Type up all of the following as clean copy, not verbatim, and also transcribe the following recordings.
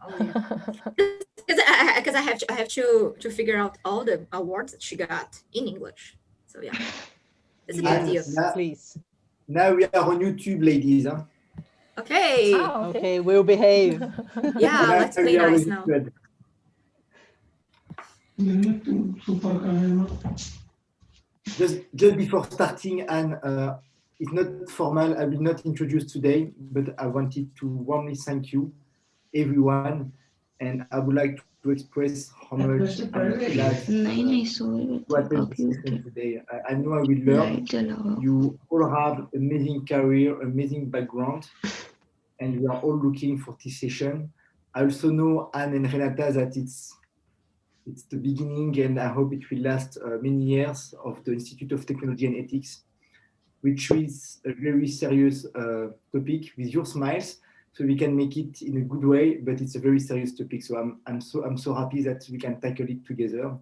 Oh yeah. Because I have to figure out all the awards that she got in English. So yeah, it's a big deal. Yes, Yes, please. now we are on YouTube, ladies. Huh? Okay. Okay, we'll behave. Yeah, Now let's we play are nice really now. good. Just before starting, and it's not formal, I will not introduce today, but I wanted to warmly thank you, everyone, and I would like to express how much I'm glad नहीं नहीं सोए to थे attend this अभी session उठे today. I know I will learn. Light जलाओ You all have amazing career, amazing background, and we are all looking for this session. I also know Anne and Renata that it's the beginning, and I hope it will last many years of the Institute of Technology and Ethics, which is a very serious topic with your smiles. So we can make it in a good way, but it's a very serious topic. So I'm so happy that we can tackle it together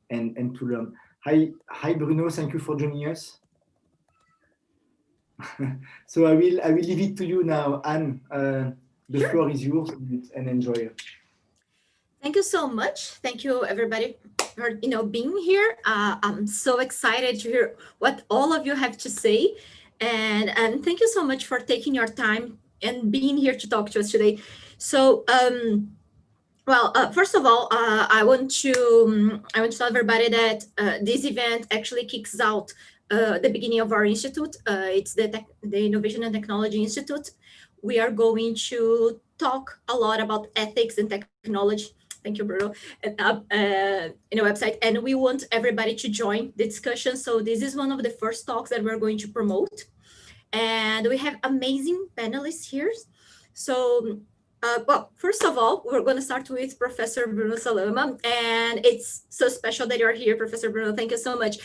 and to learn. Hi Bruno, thank you for joining us. So I will leave it to you now, Anne. The Sure. floor is yours and enjoy. Thank you so much. Thank you, everybody, for being here. I'm so excited to hear what all of you have to say, and thank you so much for taking your time and being here to talk to us today. So, well, first of all, I want to tell everybody that this event actually kicks out the beginning of our institute. It's the Innovation and Technology Institute. We are going to talk a lot about ethics and technology. Thank you, Bruno. In a website, and we want everybody to join the discussion. So this is one of the first talks that we're going to promote, and we have amazing panelists here. So, well, first of all, we're going to start with Professor Bruno Salama, and it's so special that you're here, Professor Bruno. Thank you so much.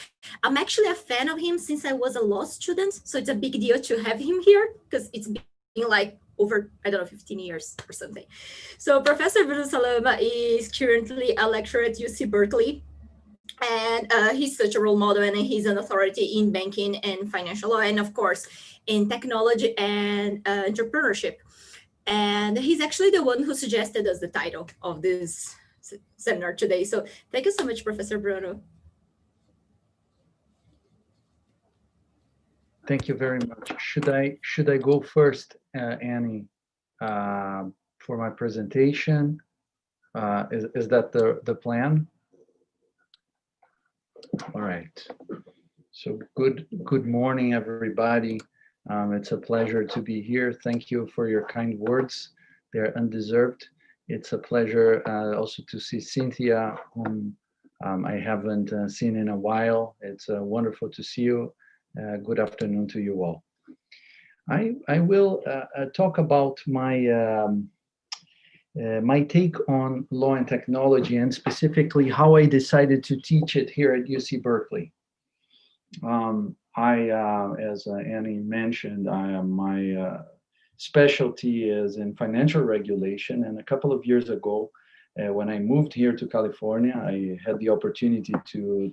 I'm actually a fan of him since I was a law student, so it's a big deal to have him here because it's been like over, I don't know, 15 years or something. So Professor Bruno Salama is currently a lecturer at UC Berkeley, and he's such a role model, and he's an authority in banking and financial law, and of course in technology and entrepreneurship. And he's actually the one who suggested us the title of this seminar today. So thank you so much, Professor Bruno. Thank you very much. Should I go first, Annie, for my presentation? Is that the plan? All right. So good morning, everybody. It's a pleasure to be here. Thank you for your kind words. They're undeserved. It's a pleasure also to see Cynthia, whom I haven't seen in a while. It's wonderful to see you. Good afternoon to you all. I will talk about my take on law and technology, and specifically how I decided to teach it here at UC Berkeley. As Annie mentioned, my specialty is in financial regulation, and a couple of years ago, when I moved here to California, I had the opportunity to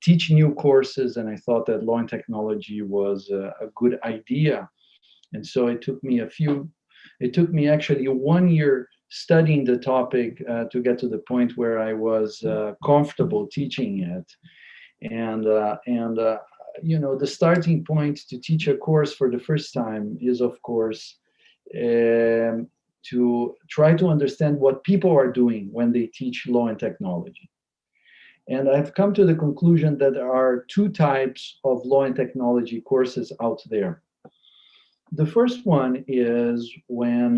teach new courses, and I thought that law and technology was a good idea. And so it took me actually 1 year studying the topic to get to the point where I was comfortable teaching it. And the starting point to teach a course for the first time is, of course, to try to understand what people are doing when they teach law and technology. And I've come to the conclusion that there are two types of law and technology courses out there. The first one is when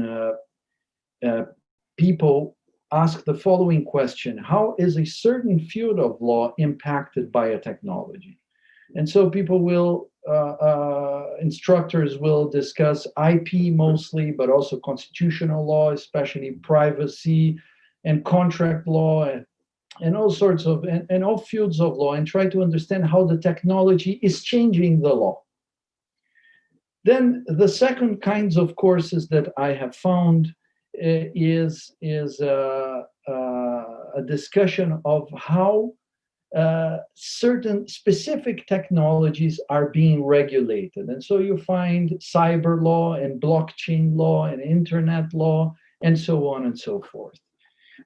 people ask the following question: how is a certain field of law impacted by a technology? And so people will, instructors will discuss IP mostly, but also constitutional law, especially privacy and contract law, and all sorts of, and all fields of law, and try to understand how the technology is changing the law. Then the second kinds of courses that I have found is a discussion of how certain specific technologies are being regulated. And so you find cyber law and blockchain law and internet law and so on and so forth.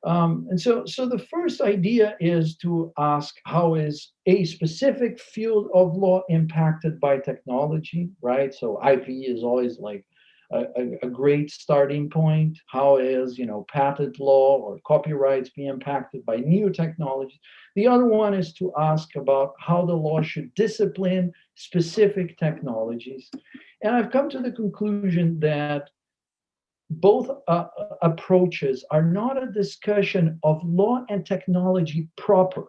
So the first idea is to ask, how is a specific field of law impacted by technology, right? So IP is always like a great starting point. How is, patent law or copyrights be impacted by new technologies? The other one is to ask about how the law should discipline specific technologies. And I've come to the conclusion that both approaches are not a discussion of law and technology proper.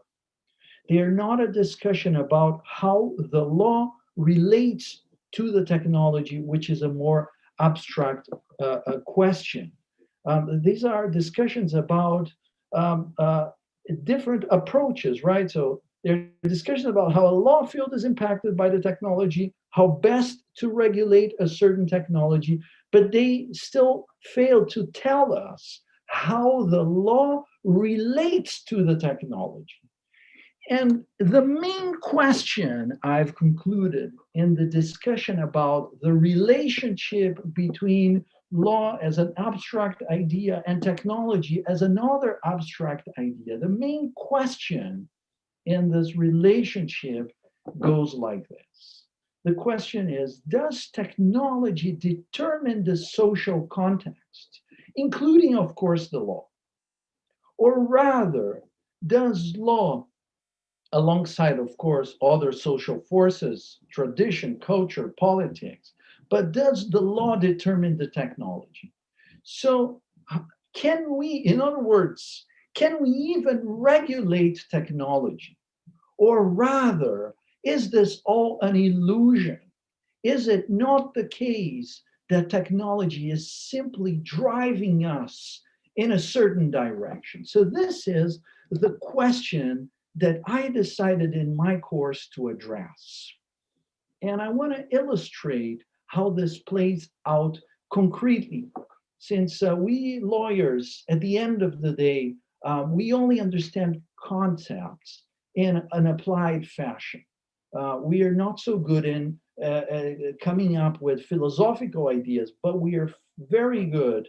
They are not a discussion about how the law relates to the technology, which is a more abstract question. These are discussions about different approaches, right? So there are discussions about how a law field is impacted by the technology, how best to regulate a certain technology, but they still fail to tell us how the law relates to the technology. And the main question I've concluded in the discussion about the relationship between law as an abstract idea and technology as another abstract idea, the main question in this relationship goes like this. The question is, does technology determine the social context, including, of course, the law? Or rather, does law, alongside, of course, other social forces, tradition, culture, politics, but does the law determine the technology? So can we, in other words, can we even regulate technology? Or rather, is this all an illusion? Is it not the case that technology is simply driving us in a certain direction? So this is the question that I decided in my course to address. And I want to illustrate how this plays out concretely. Since we lawyers, at the end of the day, we only understand concepts in an applied fashion. We are not so good in coming up with philosophical ideas, but we are very good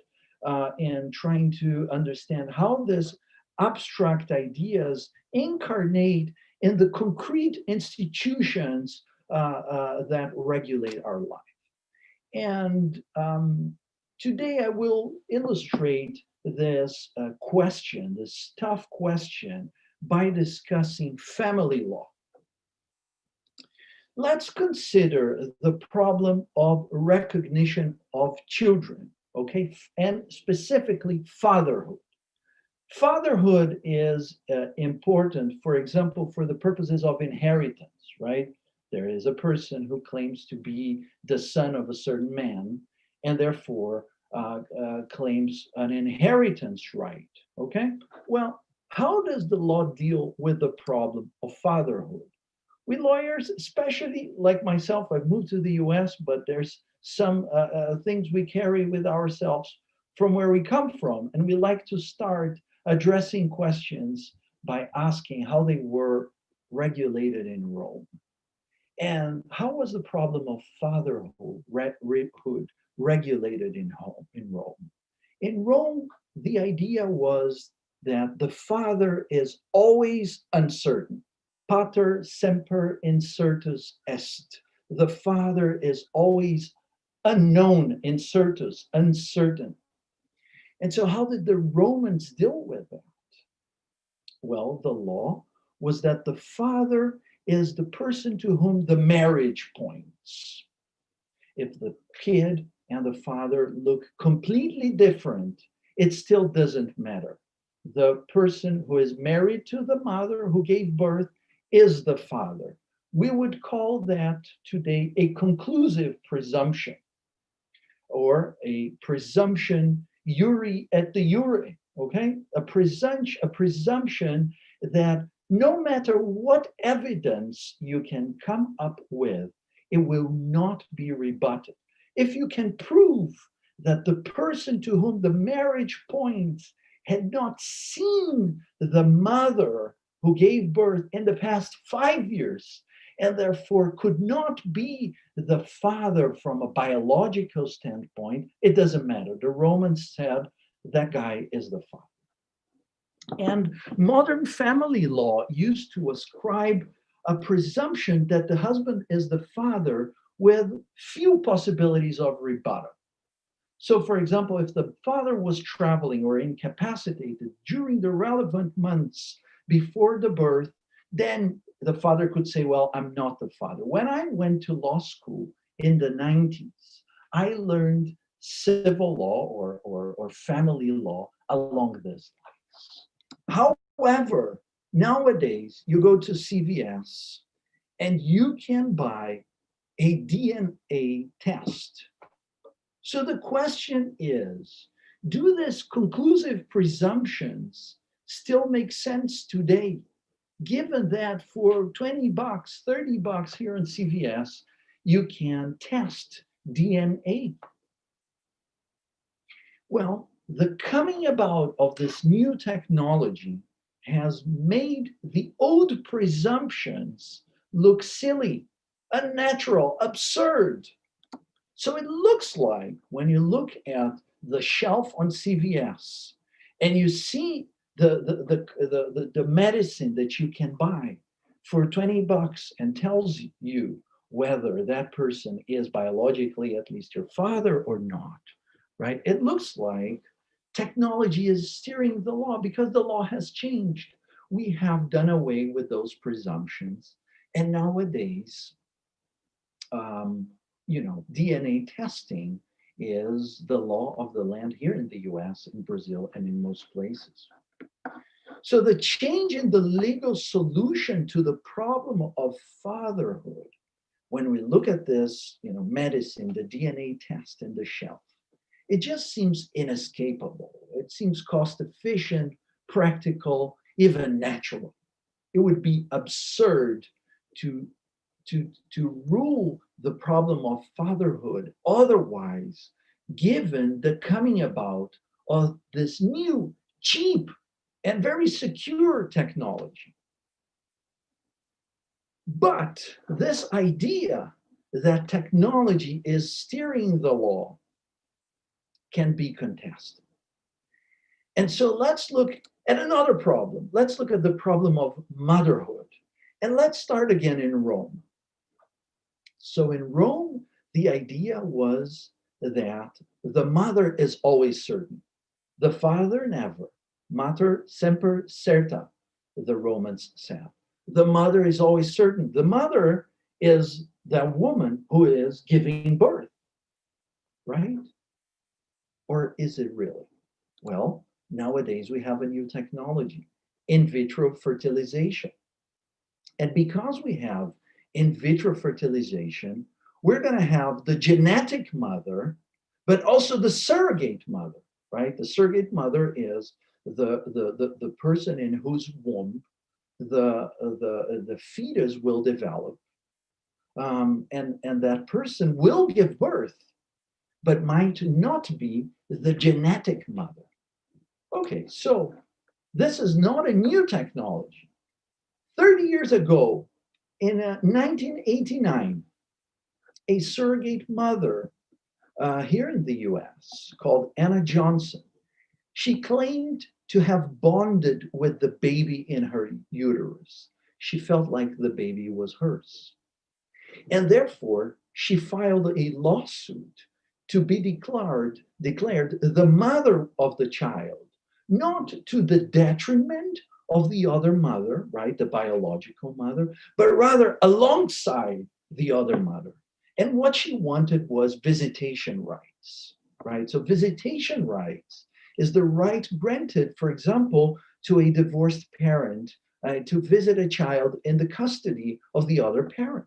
in trying to understand how this abstract ideas incarnate in the concrete institutions that regulate our life. And today I will illustrate this question, this tough question, by discussing family law. Let's consider the problem of recognition of children, okay, and specifically fatherhood. Fatherhood is important, for example, for the purposes of inheritance, right? There is a person who claims to be the son of a certain man and therefore claims an inheritance right, okay? Well, how does the law deal with the problem of fatherhood? We lawyers, especially like myself, I've moved to the US, but there's some things we carry with ourselves from where we come from. And we like to start addressing questions by asking how they were regulated in Rome. And how was the problem of fatherhood regulated in Rome? In Rome, the idea was that the father is always uncertain. Pater semper incertus est. The father is always unknown, incertus, uncertain. And so how did the Romans deal with that? Well, the law was that the father is the person to whom the marriage points. If the kid and the father look completely different, it still doesn't matter. The person who is married to the mother who gave birth is the father. We would call that today a conclusive presumption, or a presumption iuri et de jure, okay? A presumption that no matter what evidence you can come up with, it will not be rebutted. If you can prove that the person to whom the marriage points had not seen the mother who gave birth in the past 5 years, and therefore could not be the father from a biological standpoint, it doesn't matter. The Romans said that guy is the father. And modern family law used to ascribe a presumption that the husband is the father with few possibilities of rebuttal. So, for example, if the father was traveling or incapacitated during the relevant months before the birth, then the father could say, well, I'm not the father. When I went to law school in the 90s, I learned civil law or family law along this line. However, nowadays you go to CVS and you can buy a DNA test. So the question is, do these conclusive presumptions still make sense today, given that for 20 bucks, 30 bucks here in CVS, you can test DNA? Well, the coming about of this new technology has made the old presumptions look silly, unnatural, absurd. So it looks like when you look at the shelf on CVS and you see the medicine that you can buy for 20 bucks and tells you whether that person is biologically at least your father or not, right? It looks like technology is steering the law because the law has changed. We have done away with those presumptions. And nowadays, DNA testing is the law of the land here in the US, in Brazil, and in most places. So the change in the legal solution to the problem of fatherhood, when we look at this, medicine, the DNA test in the shelf, it just seems inescapable. It seems cost efficient, practical, even natural. It would be absurd to rule the problem of fatherhood otherwise, given the coming about of this new, cheap, and very secure technology. But this idea that technology is steering the law can be contested. And so let's look at another problem. Let's look at the problem of motherhood. And let's start again in Rome. So in Rome, the idea was that the mother is always certain, the father never. Mater semper certa, the Romans said. The mother is always certain. The mother is that woman who is giving birth, right? Or is it really? Well, nowadays we have a new technology, in vitro fertilization. And because we have in vitro fertilization, we're going to have the genetic mother, but also the surrogate mother, right? The surrogate mother is the person in whose womb the fetus will develop. And that person will give birth, but might not be the genetic mother. Okay, so this is not a new technology. 30 years ago, in 1989, a surrogate mother here in the US called Anna Johnson, she claimed to have bonded with the baby in her uterus. She felt like the baby was hers. And therefore, she filed a lawsuit to be declared the mother of the child, not to the detriment of the other mother, right, the biological mother, but rather alongside the other mother. And what she wanted was visitation rights, right? So visitation rights is the right granted, for example, to a divorced parent to visit a child in the custody of the other parent.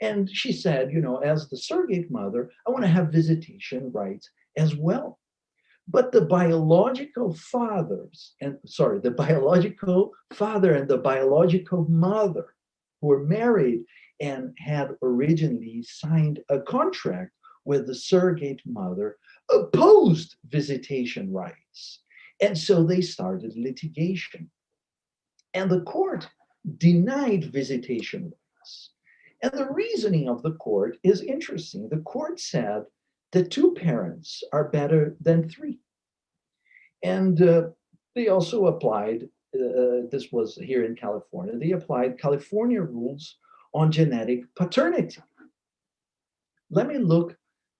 And she said, as the surrogate mother, I want to have visitation rights as well. But the biological father and the biological mother who were married and had originally signed a contract with the surrogate mother opposed visitation rights. And so they started litigation. And the court denied visitation rights. And the reasoning of the court is interesting. The court said that two parents are better than three. And they also applied, this was here in California, they applied California rules on genetic paternity. Let me look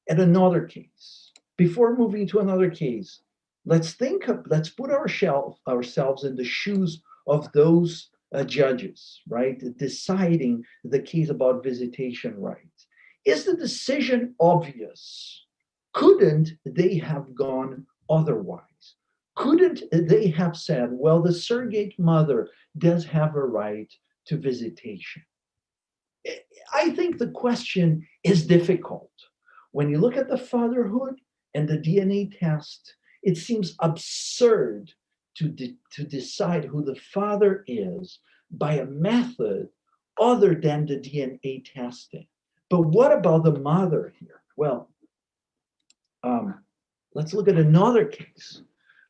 at another case. Before moving to another case, let's put ourselves in the shoes of those judges, right? Deciding the case about visitation rights. Is the decision obvious? Couldn't they have gone otherwise? Couldn't they have said, well, the surrogate mother does have a right to visitation? I think the question is difficult. When you look at the fatherhood and the DNA test, it seems absurd to decide who the father is by a method other than the DNA testing. But what about the mother here? Well, let's look at another case.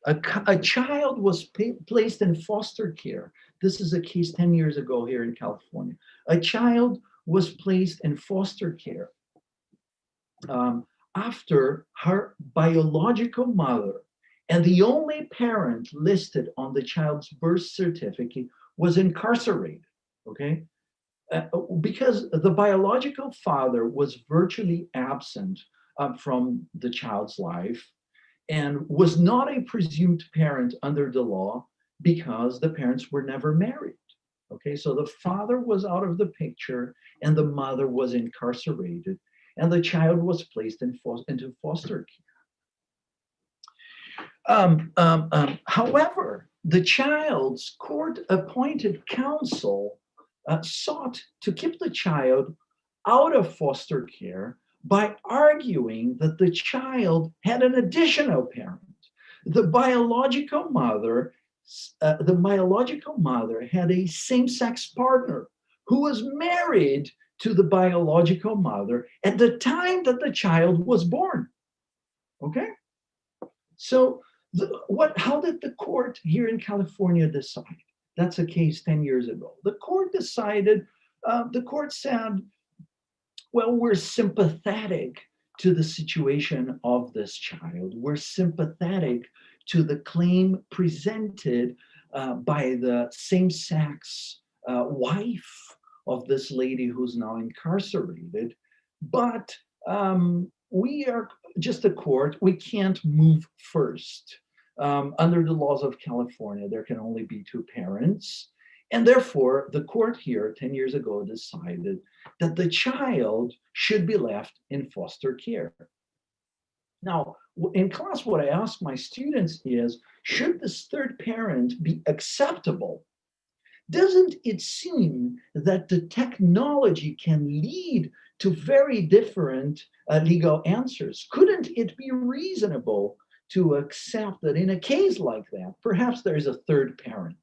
A child was placed in foster care. This is a case 10 years ago here in California. A child was placed in foster care after her biological mother and the only parent listed on the child's birth certificate was incarcerated, okay? Because the biological father was virtually absent from the child's life and was not a presumed parent under the law because the parents were never married. Okay, so the father was out of the picture and the mother was incarcerated and the child was placed into foster care. However, the child's court-appointed counsel sought to keep the child out of foster care by arguing that the child had an additional parent. The biological mother had a same-sex partner who was married to the biological mother at the time that the child was born. Okay? So how did the court here in California decide? That's a case 10 years ago. The court decided, the court said, well, we're sympathetic to the situation of this child. We're sympathetic to the claim presented by the same-sex wife of this lady who's now incarcerated. But we are just a court. We can't move first. Under the laws of California, there can only be two parents. And therefore, the court here 10 years ago decided that the child should be left in foster care. Now, in class, what I ask my students is, should this third parent be acceptable? Doesn't it seem that the technology can lead to very different legal answers? Couldn't it be reasonable to accept that in a case like that, perhaps there is a third parent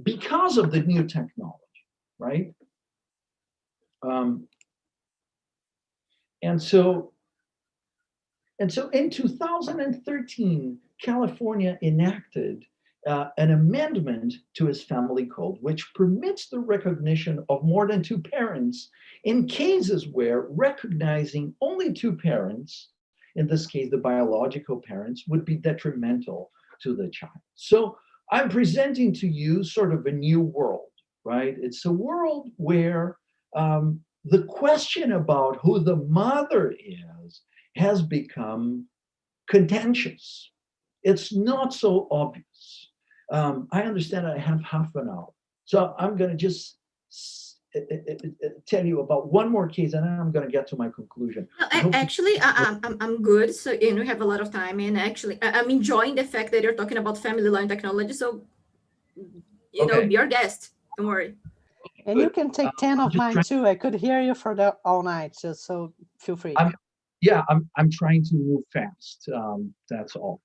because of the new technology, right? And so in 2013, California enacted an amendment to its family code, which permits the recognition of more than two parents in cases where recognizing only two parents, in this case, the biological parents, would be detrimental to the child. So I'm presenting to you sort of a new world, right? It's a world where the question about who the mother is has become contentious. It's not so obvious. I understand I have half an hour. So I'm going to just tell you about one more case and then I'm going to get to my conclusion. I'm good. So, we have a lot of time, and actually, I'm enjoying the fact that you're talking about family law and technology. So, be our guest. Don't worry. And you can take 10 of mine too. I could hear you for all night, so feel free. I'm trying to move fast. That's all.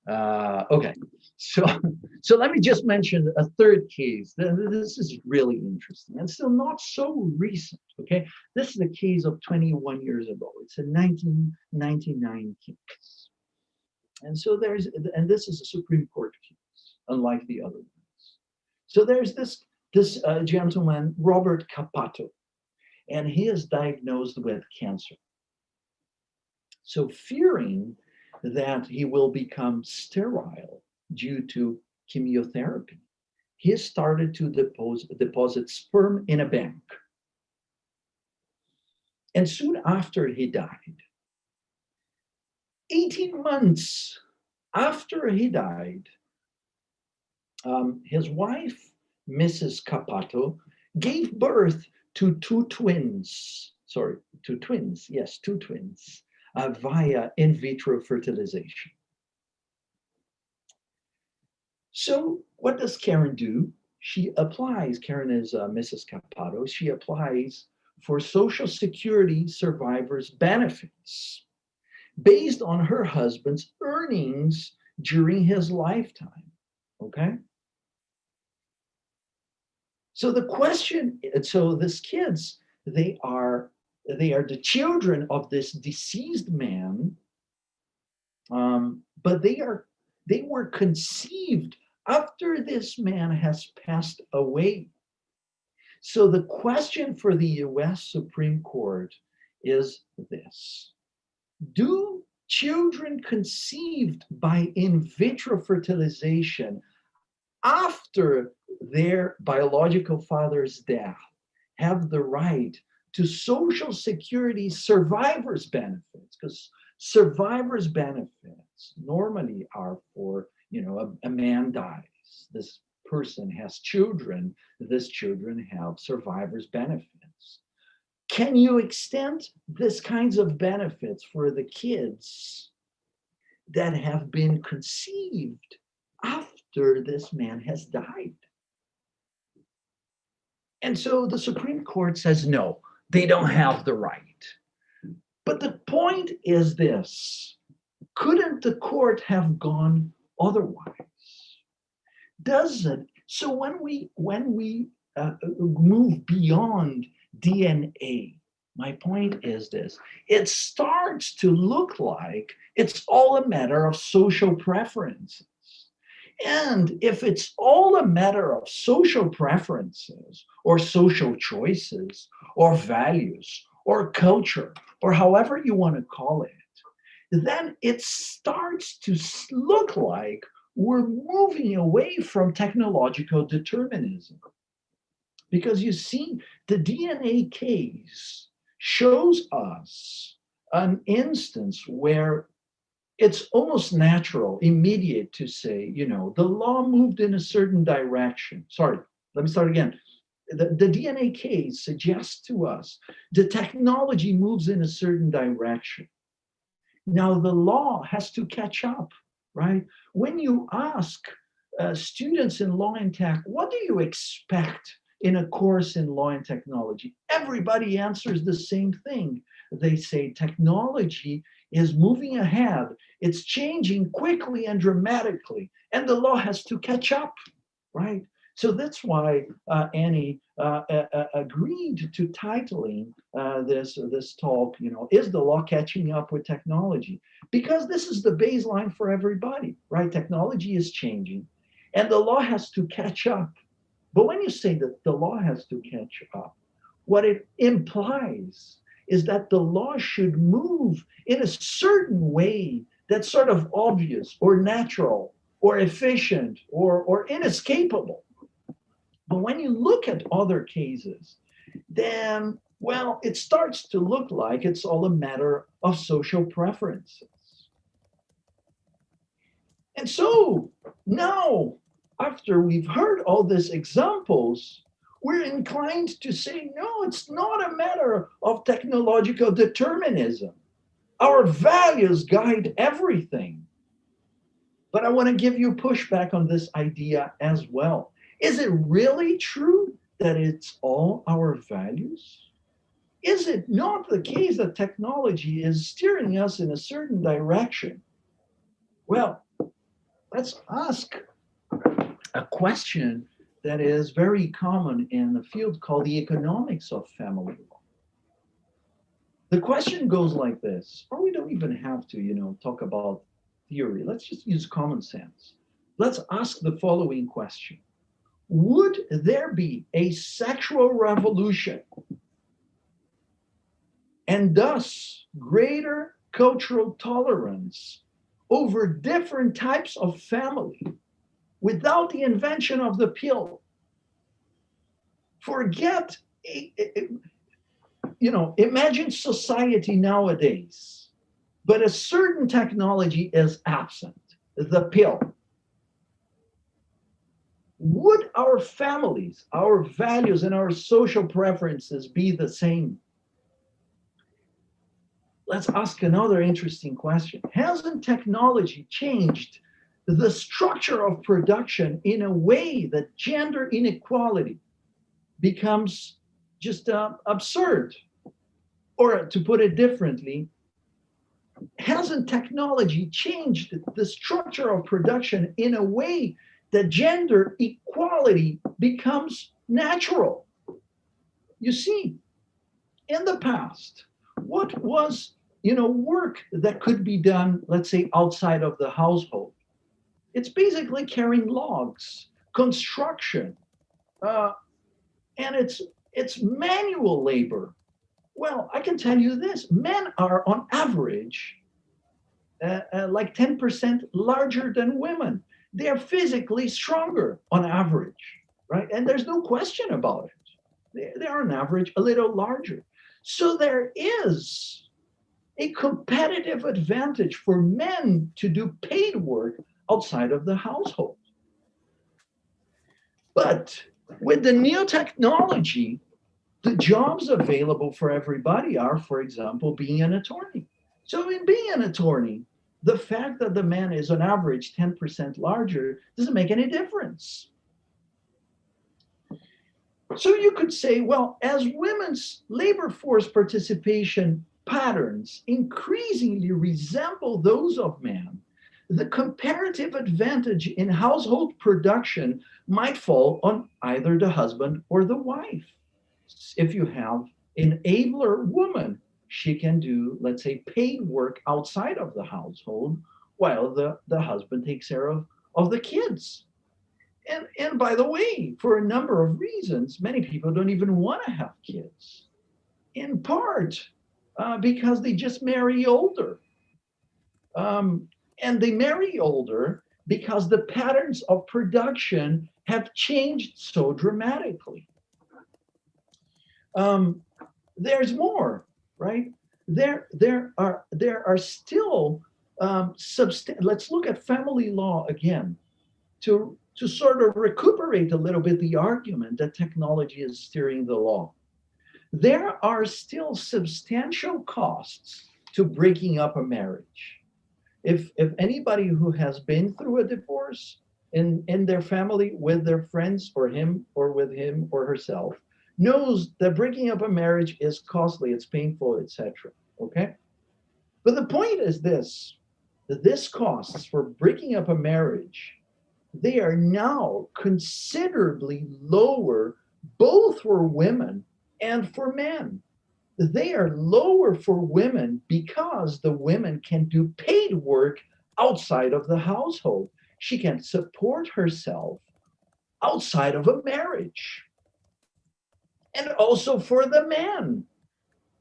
Okay, so let me just mention a third case. This is really interesting and still not so recent. Okay, this is a case of 21 years ago. It's a 1999 case, and so this is a Supreme Court case, unlike the other ones. So there's this gentleman, Robert Capato, and he is diagnosed with cancer. So fearing that he will become sterile due to chemotherapy. He started to deposit sperm in a bank. And soon after he died, 18 months after he died, his wife, Mrs. Capato, gave birth to two twins, via in vitro fertilization. So what does Karen do? She applies, Karen is Mrs. Capato, she applies for Social Security survivors benefits based on her husband's earnings during his lifetime, okay? So the question, so these kids, they are the children of this deceased man, but they were conceived after this man has passed away. So the question for the US Supreme Court is this: do children conceived by in vitro fertilization after their biological father's death have the right to Social Security survivors benefits? Because survivors benefits normally are for, a man dies, this person has children, this children have survivors benefits. Can you extend this kinds of benefits for the kids that have been conceived after this man has died? And so the Supreme Court says, no, they don't have the right. But the point is this: couldn't the court have gone otherwise? Does it? So when we move beyond DNA, my point is this: it starts to look like it's all a matter of social preferences. And if it's all a matter of social preferences or social choices or values or culture or however you want to call it, then it starts to look like we're moving away from technological determinism. Because you see, the DNA case shows us an instance where it's almost natural, immediate to say, the law moved in a certain direction. Sorry, let me start again. The DNA case suggests to us the technology moves in a certain direction. Now the law has to catch up, right? When you ask students in law and tech, what do you expect in a course in law and technology? Everybody answers the same thing. They say technology is moving ahead. It's changing quickly and dramatically, and the law has to catch up, right? So that's why Annie agreed to titling this talk, is the law catching up with technology? Because this is the baseline for everybody, right? Technology is changing, and the law has to catch up. But when you say that the law has to catch up, what it implies is that the law should move in a certain way that's sort of obvious or natural or efficient or inescapable. But when you look at other cases, then, well, it starts to look like it's all a matter of social preferences. And so now, after we've heard all these examples, we're inclined to say, no, it's not a matter of technological determinism. Our values guide everything. But I want to give you pushback on this idea as well. Is it really true that it's all our values? Is it not the case that technology is steering us in a certain direction? Well, let's ask a question that is very common in a field called the economics of family law. The question goes like this, or we don't even have to, talk about theory. Let's just use common sense. Let's ask the following question. Would there be a sexual revolution and thus greater cultural tolerance over different types of family without the invention of the pill. Forget, imagine society nowadays, but a certain technology is absent, the pill. Would our families, our values, and our social preferences be the same? Let's ask another interesting question. Hasn't technology changed the structure of production in a way that gender inequality becomes just absurd? Or to put it differently, hasn't technology changed the structure of production in a way that gender equality becomes natural? You see, in the past, what was work that could be done, let's say, outside of the household? It's basically carrying logs, construction, and it's manual labor. Well, I can tell you this: men are on average like 10% larger than women. They are physically stronger on average, right? And there's no question about it. They are on average a little larger. So there is a competitive advantage for men to do paid work outside of the household. But with the new technology, the jobs available for everybody are, for example, being an attorney. So in being an attorney, the fact that the man is on average 10% larger doesn't make any difference. So you could say, well, as women's labor force participation patterns increasingly resemble those of men, the comparative advantage in household production might fall on either the husband or the wife. If you have an abler woman, she can do, let's say, paid work outside of the household while the husband takes care of the kids. And by the way, for a number of reasons, many people don't even want to have kids. In part because they just marry older. And they marry older because the patterns of production have changed so dramatically. There's more, right? There are still let's look at family law again to sort of recuperate a little bit the argument that technology is steering the law. There are still substantial costs to breaking up a marriage. If anybody who has been through a divorce in their family with their friends or him or with him or herself knows that breaking up a marriage is costly, it's painful, etc. Okay? But the point is this, that this costs for breaking up a marriage, they are now considerably lower both for women and for men. They are lower for women because the women can do paid work outside of the household. She can support herself outside of a marriage. And also for the man,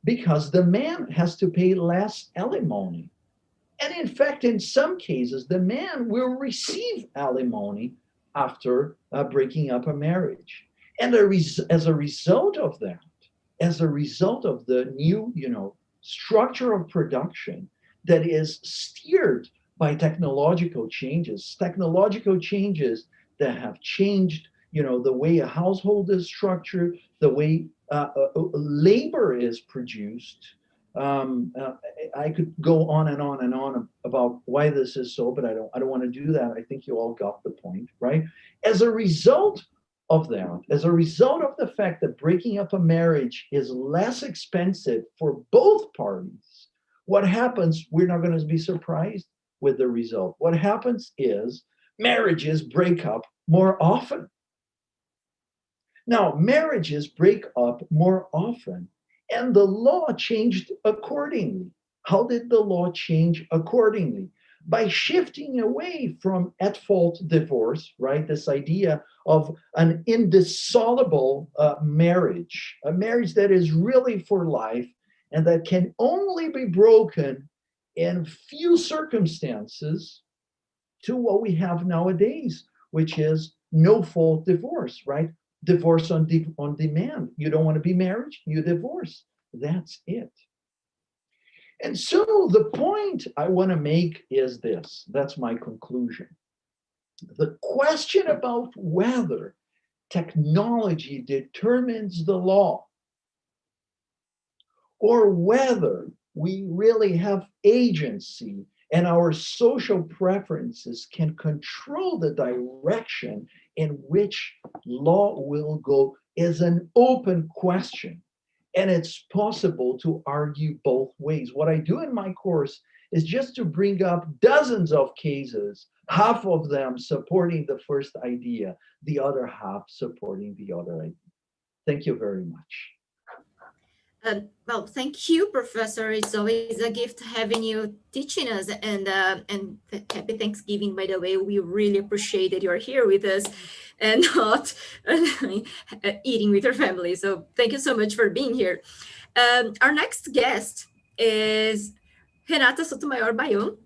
because the man has to pay less alimony. And in fact, in some cases, the man will receive alimony after breaking up a marriage. And as a result of that, as a result of the new, structure of production that is steered by technological changes that have changed, the way a household is structured, the way labor is produced. I could go on and on and on about why this is so, but I don't want to do that. I think you all got the point, right? As a result of that, as a result of the fact that breaking up a marriage is less expensive for both parties, what happens, we're not going to be surprised with the result. What happens is marriages break up more often. Now, marriages break up more often, and the law changed accordingly. How did the law change accordingly? By shifting away from at-fault divorce, right? This idea of an indissoluble marriage, a marriage that is really for life and that can only be broken and few circumstances to what we have nowadays, which is no fault divorce, right? Divorce on demand. You don't want to be married, you divorce. That's it. And so the point I want to make is this. That's my conclusion. The question about whether technology determines the law or whether we really have agency and our social preferences can control the direction in which law will go is an open question. And it's possible to argue both ways. What I do in my course is just to bring up dozens of cases, half of them supporting the first idea, the other half supporting the other idea. Thank you very much. Well, thank you, Professor. It's always a gift having you teaching us, and happy Thanksgiving, by the way. We really appreciate that you're here with us and not eating with your family. So thank you so much for being here. Our next guest is Renata Sotomayor Bayon.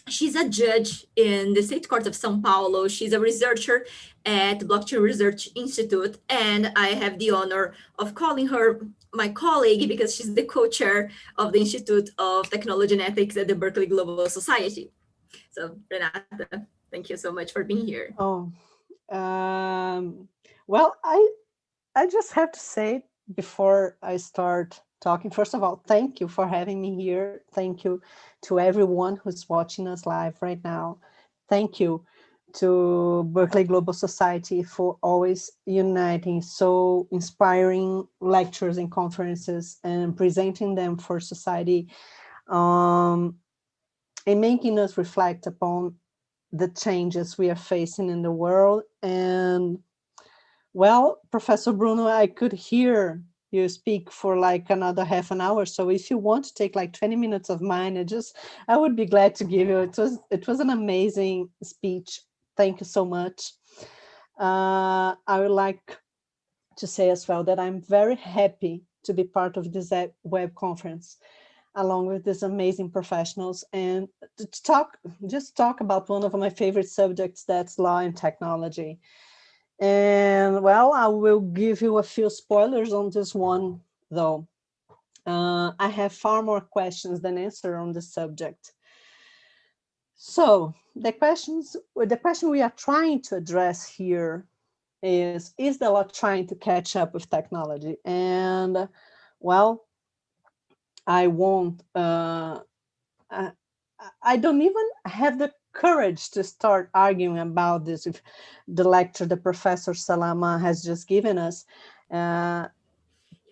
She's a judge in the State Court of São Paulo. She's a researcher at Blockchain Research Institute, and I have the honor of calling her my colleague because she's the co-chair of the Institute of Technology and Ethics at the Berkeley Global Society. So, Renata, thank you so much for being here. Oh, well, I just have to say before I start talking, first of all, thank you for having me here. Thank you to everyone who's watching us live right now. Thank you to Berkeley Global Society for always uniting so inspiring lectures and conferences and presenting them for society, and making us reflect upon the changes we are facing in the world. And well, Professor Bruno, I could hear you speak for like another half an hour. So if you want to take like 20 minutes of mine, I would be glad to give you. It was an amazing speech. Thank you so much. I would like to say as well that I'm very happy to be part of this web conference, along with these amazing professionals, and to talk about one of my favorite subjects, that's law and technology. And well, I will give you a few spoilers on this one, though. I have far more questions than answers on this subject. So the question we are trying to address here is the law trying to catch up with technology? And well, I won't, I don't even have the courage to start arguing about this with the lecture the Professor Salama has just given us. By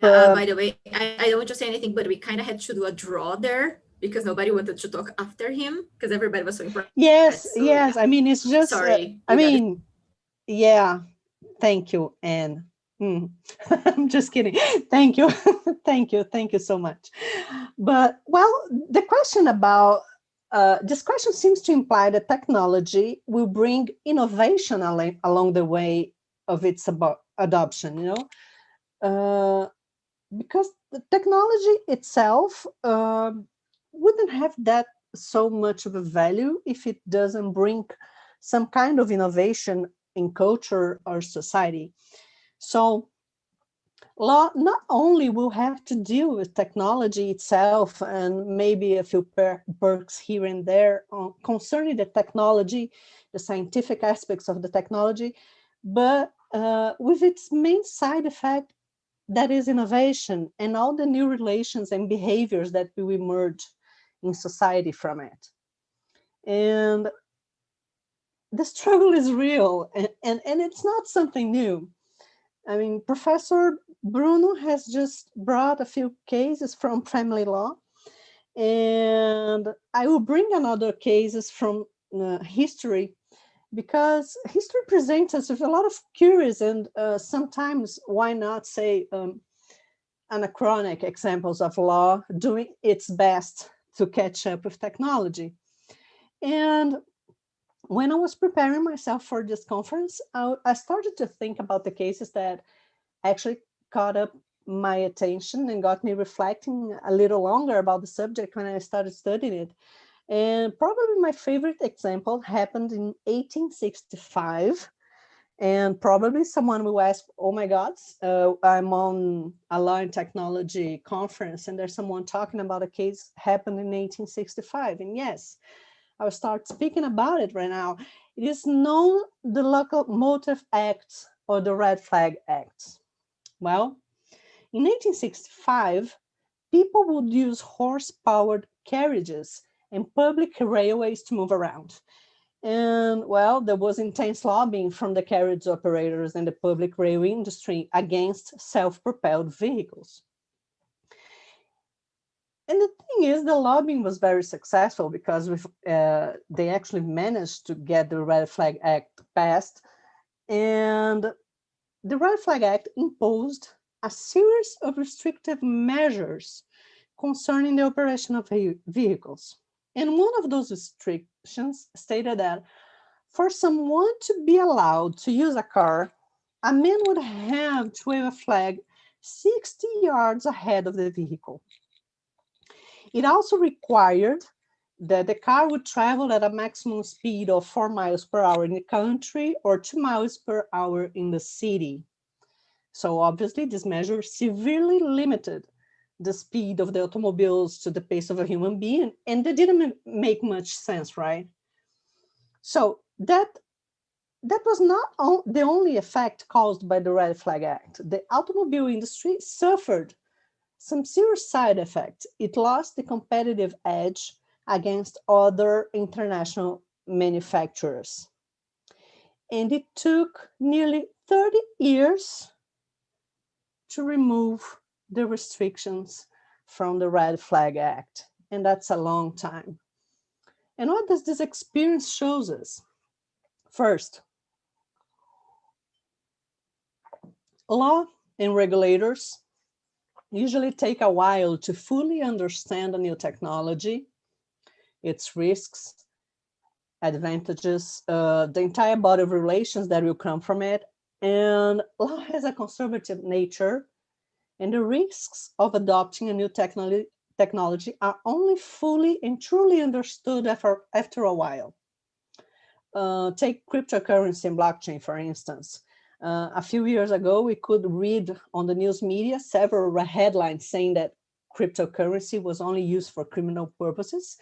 the way, I don't want to say anything, but we kind of had to do a draw there because nobody wanted to talk after him because everybody was so impressed. Yes, so, yes. Yeah. I mean, it's just, sorry. Yeah. Thank you, Anne. I'm just kidding. Thank you. Thank you so much. But well, the question about this question seems to imply that technology will bring innovation along the way of its adoption, you know, because the technology itself wouldn't have that so much of a value if it doesn't bring some kind of innovation in culture or society. So law not only will have to deal with technology itself and maybe a few perks here and there concerning the technology, the scientific aspects of the technology, but with its main side effect, that is innovation and all the new relations and behaviors that will emerge in society from it. And the struggle is real, and it's not something new. I mean, Professor Bruno has just brought a few cases from family law, and I will bring another cases from history, because history presents us with a lot of curious and sometimes, why not say, anachronic examples of law doing its best to catch up with technology. And when I was preparing myself for this conference, I started to think about the cases that actually caught up my attention and got me reflecting a little longer about the subject when I started studying it. And probably my favorite example happened in 1865. And probably someone will ask, oh my God, I'm on a law and technology conference and there's someone talking about a case happened in 1865. And yes, I'll start speaking about it right now. It is known the Locomotive Act or the Red Flag Act. Well, in 1865, people would use horse-powered carriages and public railways to move around. And well, there was intense lobbying from the carriage operators and the public railway industry against self-propelled vehicles. And the thing is, the lobbying was very successful because they actually managed to get the Red Flag Act passed. And the Red Flag Act imposed a series of restrictive measures concerning the operation of vehicles. And one of those restrictions stated that for someone to be allowed to use a car, a man would have to wave a flag 60 yards ahead of the vehicle. It also required that the car would travel at a maximum speed of 4 miles per hour in the country or 2 miles per hour in the city. So obviously this measure severely limited the speed of the automobiles to the pace of a human being, and that didn't make much sense, right? So that was not the only effect caused by the Red Flag Act. The automobile industry suffered some serious side effects. It lost the competitive edge against other international manufacturers. And it took nearly 30 years to remove the restrictions from the Red Flag Act. And that's a long time. And what does this experience shows us? First, law and regulators usually take a while to fully understand a new technology, its risks, advantages, the entire body of relations that will come from it. And law has a conservative nature, and the risks of adopting a new technology are only fully and truly understood after a while. Take cryptocurrency and blockchain, for instance. A few years ago, we could read on the news media several headlines saying that cryptocurrency was only used for criminal purposes,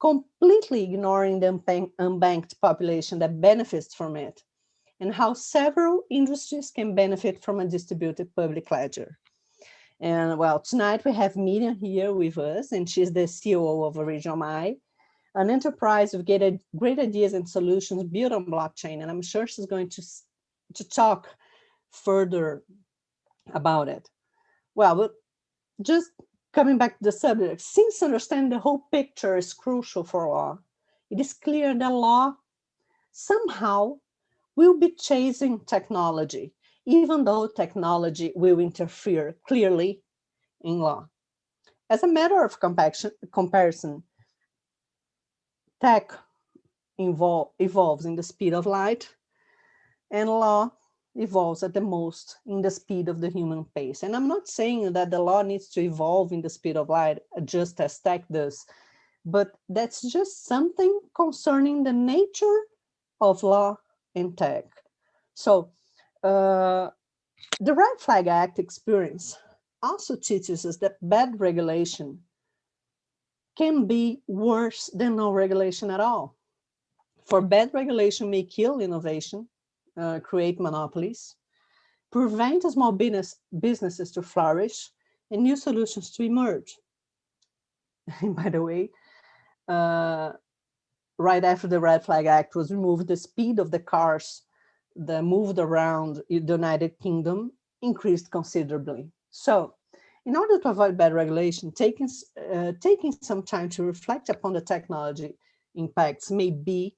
completely ignoring the unbanked population that benefits from it, and how several industries can benefit from a distributed public ledger. And well, tonight we have Miriam here with us, and she's the COO of Original My, an enterprise with great ideas and solutions built on blockchain. And I'm sure she's going to talk further about it. Well, but just coming back to the subject, since understanding the whole picture is crucial for law, it is clear that law somehow will be chasing technology, even though technology will interfere clearly in law. As a matter of comparison, tech evolves in the speed of light, and law evolves at the most in the speed of the human pace. And I'm not saying that the law needs to evolve in the speed of light just as tech does, but that's just something concerning the nature of law and tech. So the Red Flag Act experience also teaches us that bad regulation can be worse than no regulation at all. For bad regulation may kill innovation, create monopolies, prevent small businesses to flourish, and new solutions to emerge. And by the way, right after the Red Flag Act was removed, the speed of the cars that moved around the United Kingdom increased considerably. So in order to avoid bad regulation, taking some time to reflect upon the technology impacts may be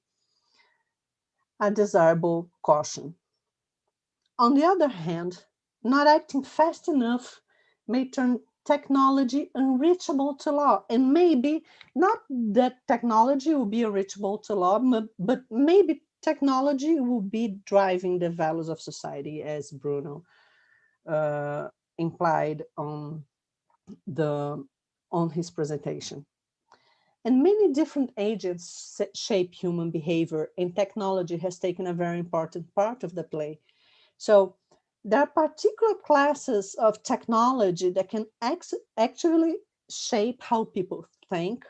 a desirable caution. On the other hand, not acting fast enough may turn technology unreachable to law. And maybe not that technology will be unreachable to law, but maybe technology will be driving the values of society, as Bruno implied on his presentation. And many different agents shape human behavior, and technology has taken a very important part of the play. So there are particular classes of technology that can actually shape how people think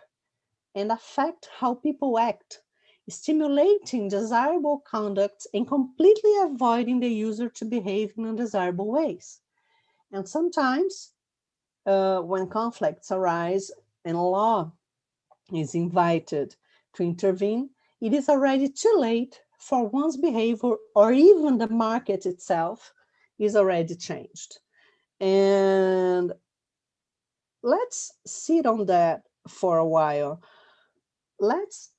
and affect how people act, stimulating desirable conducts and completely avoiding the user to behave in undesirable ways. And sometimes when conflicts arise and law is invited to intervene, it is already too late for one's behavior, or even the market itself is already changed. And let's sit on that for a while. Let's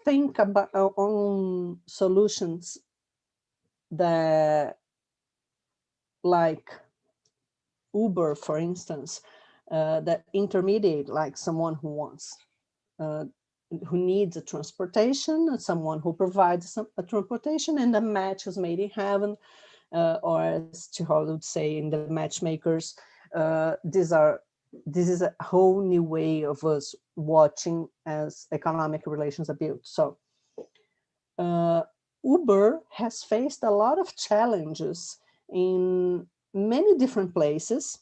think about on solutions that, like Uber, for instance, that intermediate, like someone who wants, who needs a transportation, someone who provides a transportation, and the match is made in heaven, or as Tirol would say in the matchmakers, this is a whole new way of us watching as economic relations are built. So Uber has faced a lot of challenges in many different places,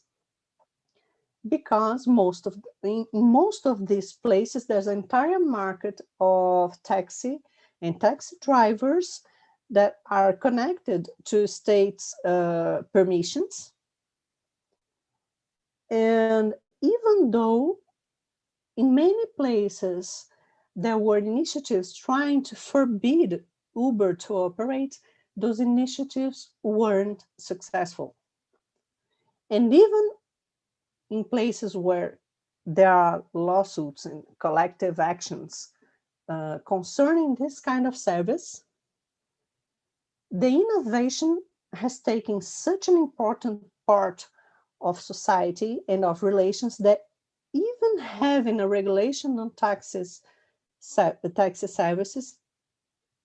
because in most of these places, there's an entire market of taxi and taxi drivers that are connected to states' permissions. And even though in many places there were initiatives trying to forbid Uber to operate, those initiatives weren't successful. And even in places where there are lawsuits and collective actions concerning this kind of service, the innovation has taken such an important part of society and of relations that even having a regulation on taxi services,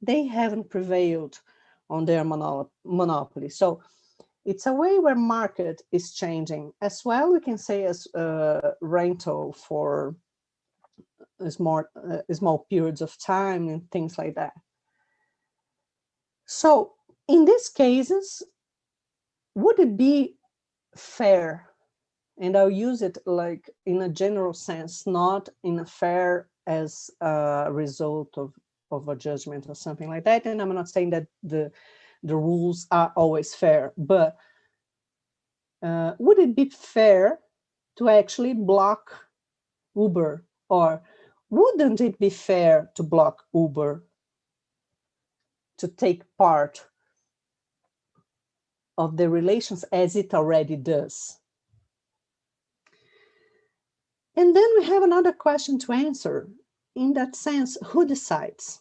they haven't prevailed on their monopoly. So it's a way where market is changing as well. We can say as rental for small periods of time and things like that. So in these cases, would it be fair? And I'll use it like in a general sense, not in a fair as a result of a judgment or something like that. And I'm not saying that the rules are always fair, but would it be fair to actually block Uber? Or wouldn't it be fair to block Uber to take part of the relations as it already does? And then we have another question to answer. In that sense, who decides?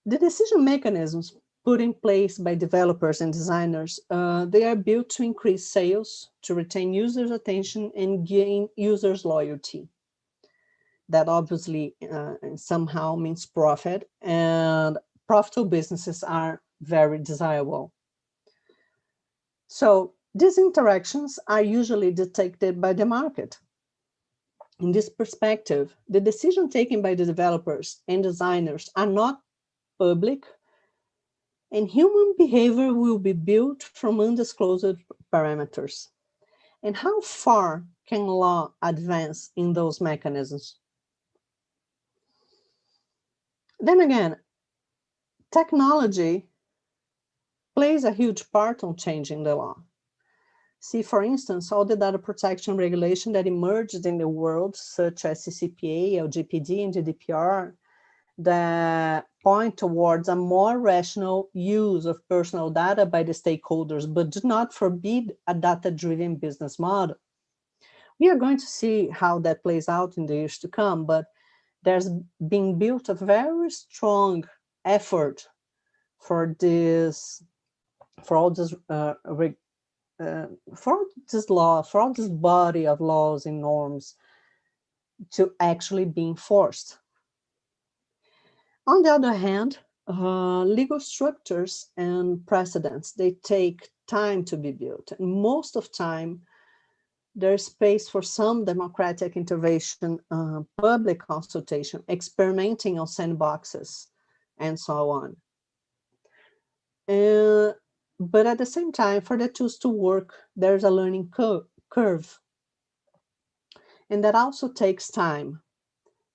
The decision mechanisms put in place by developers and designers, they are built to increase sales, to retain users' attention, and gain users' loyalty. That obviously somehow means profit, and profitable businesses are very desirable. So these interactions are usually detected by the market. In this perspective, the decision taken by the developers and designers are not public, and human behavior will be built from undisclosed parameters. And how far can law advance in those mechanisms? Then again, technology plays a huge part on changing the law. See, for instance, all the data protection regulation that emerged in the world, such as CCPA, LGPD, and GDPR, that point towards a more rational use of personal data by the stakeholders, but do not forbid a data-driven business model. We are going to see how that plays out in the years to come, but there's been built a very strong effort for all this law, for all this body of laws and norms to actually be enforced. On the other hand, legal structures and precedents, they take time to be built. And most of time, there's space for some democratic intervention, public consultation, experimenting on sandboxes, and so on. But at the same time, for the tools to work, there's a learning curve. And that also takes time.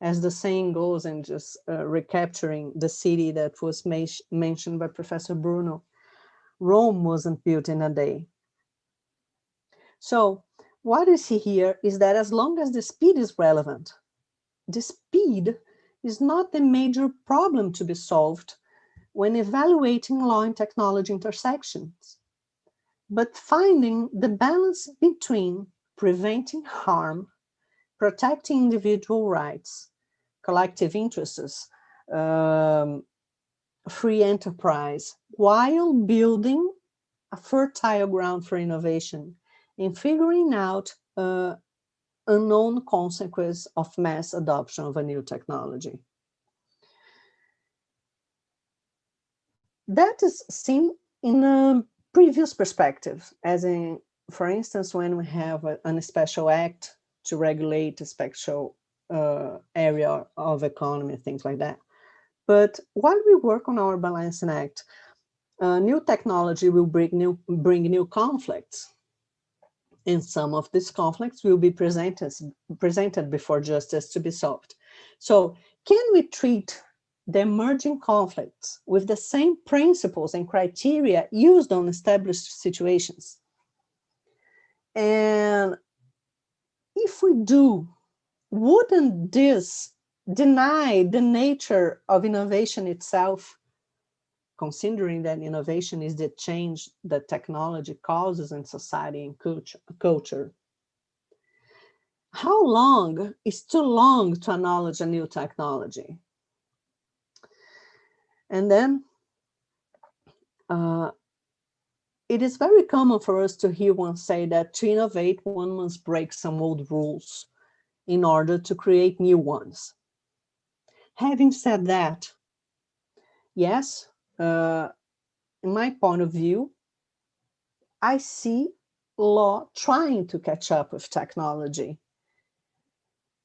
As the saying goes, and just recapturing the city that was mentioned by Professor Bruno, Rome wasn't built in a day. So what you see here is that as long as the speed is relevant, the speed is not the major problem to be solved when evaluating law and technology intersections, but finding the balance between preventing harm, protecting individual rights, collective interests, free enterprise, while building a fertile ground for innovation and figuring out unknown consequence of mass adoption of a new technology. That is seen in a previous perspective, as in, for instance, when we have a special act to regulate a special area of economy, things like that. But while we work on our balancing act, new technology will bring new conflicts. And some of these conflicts will be presented before justice to be solved. So can we treat the emerging conflicts with the same principles and criteria used on established situations? And if we do, wouldn't this deny the nature of innovation itself, considering that innovation is the change that technology causes in society and culture? How long is too long to acknowledge a new technology? And then it is very common for us to hear one say that to innovate, one must break some old rules in order to create new ones. Having said that, yes, in my point of view, I see law trying to catch up with technology.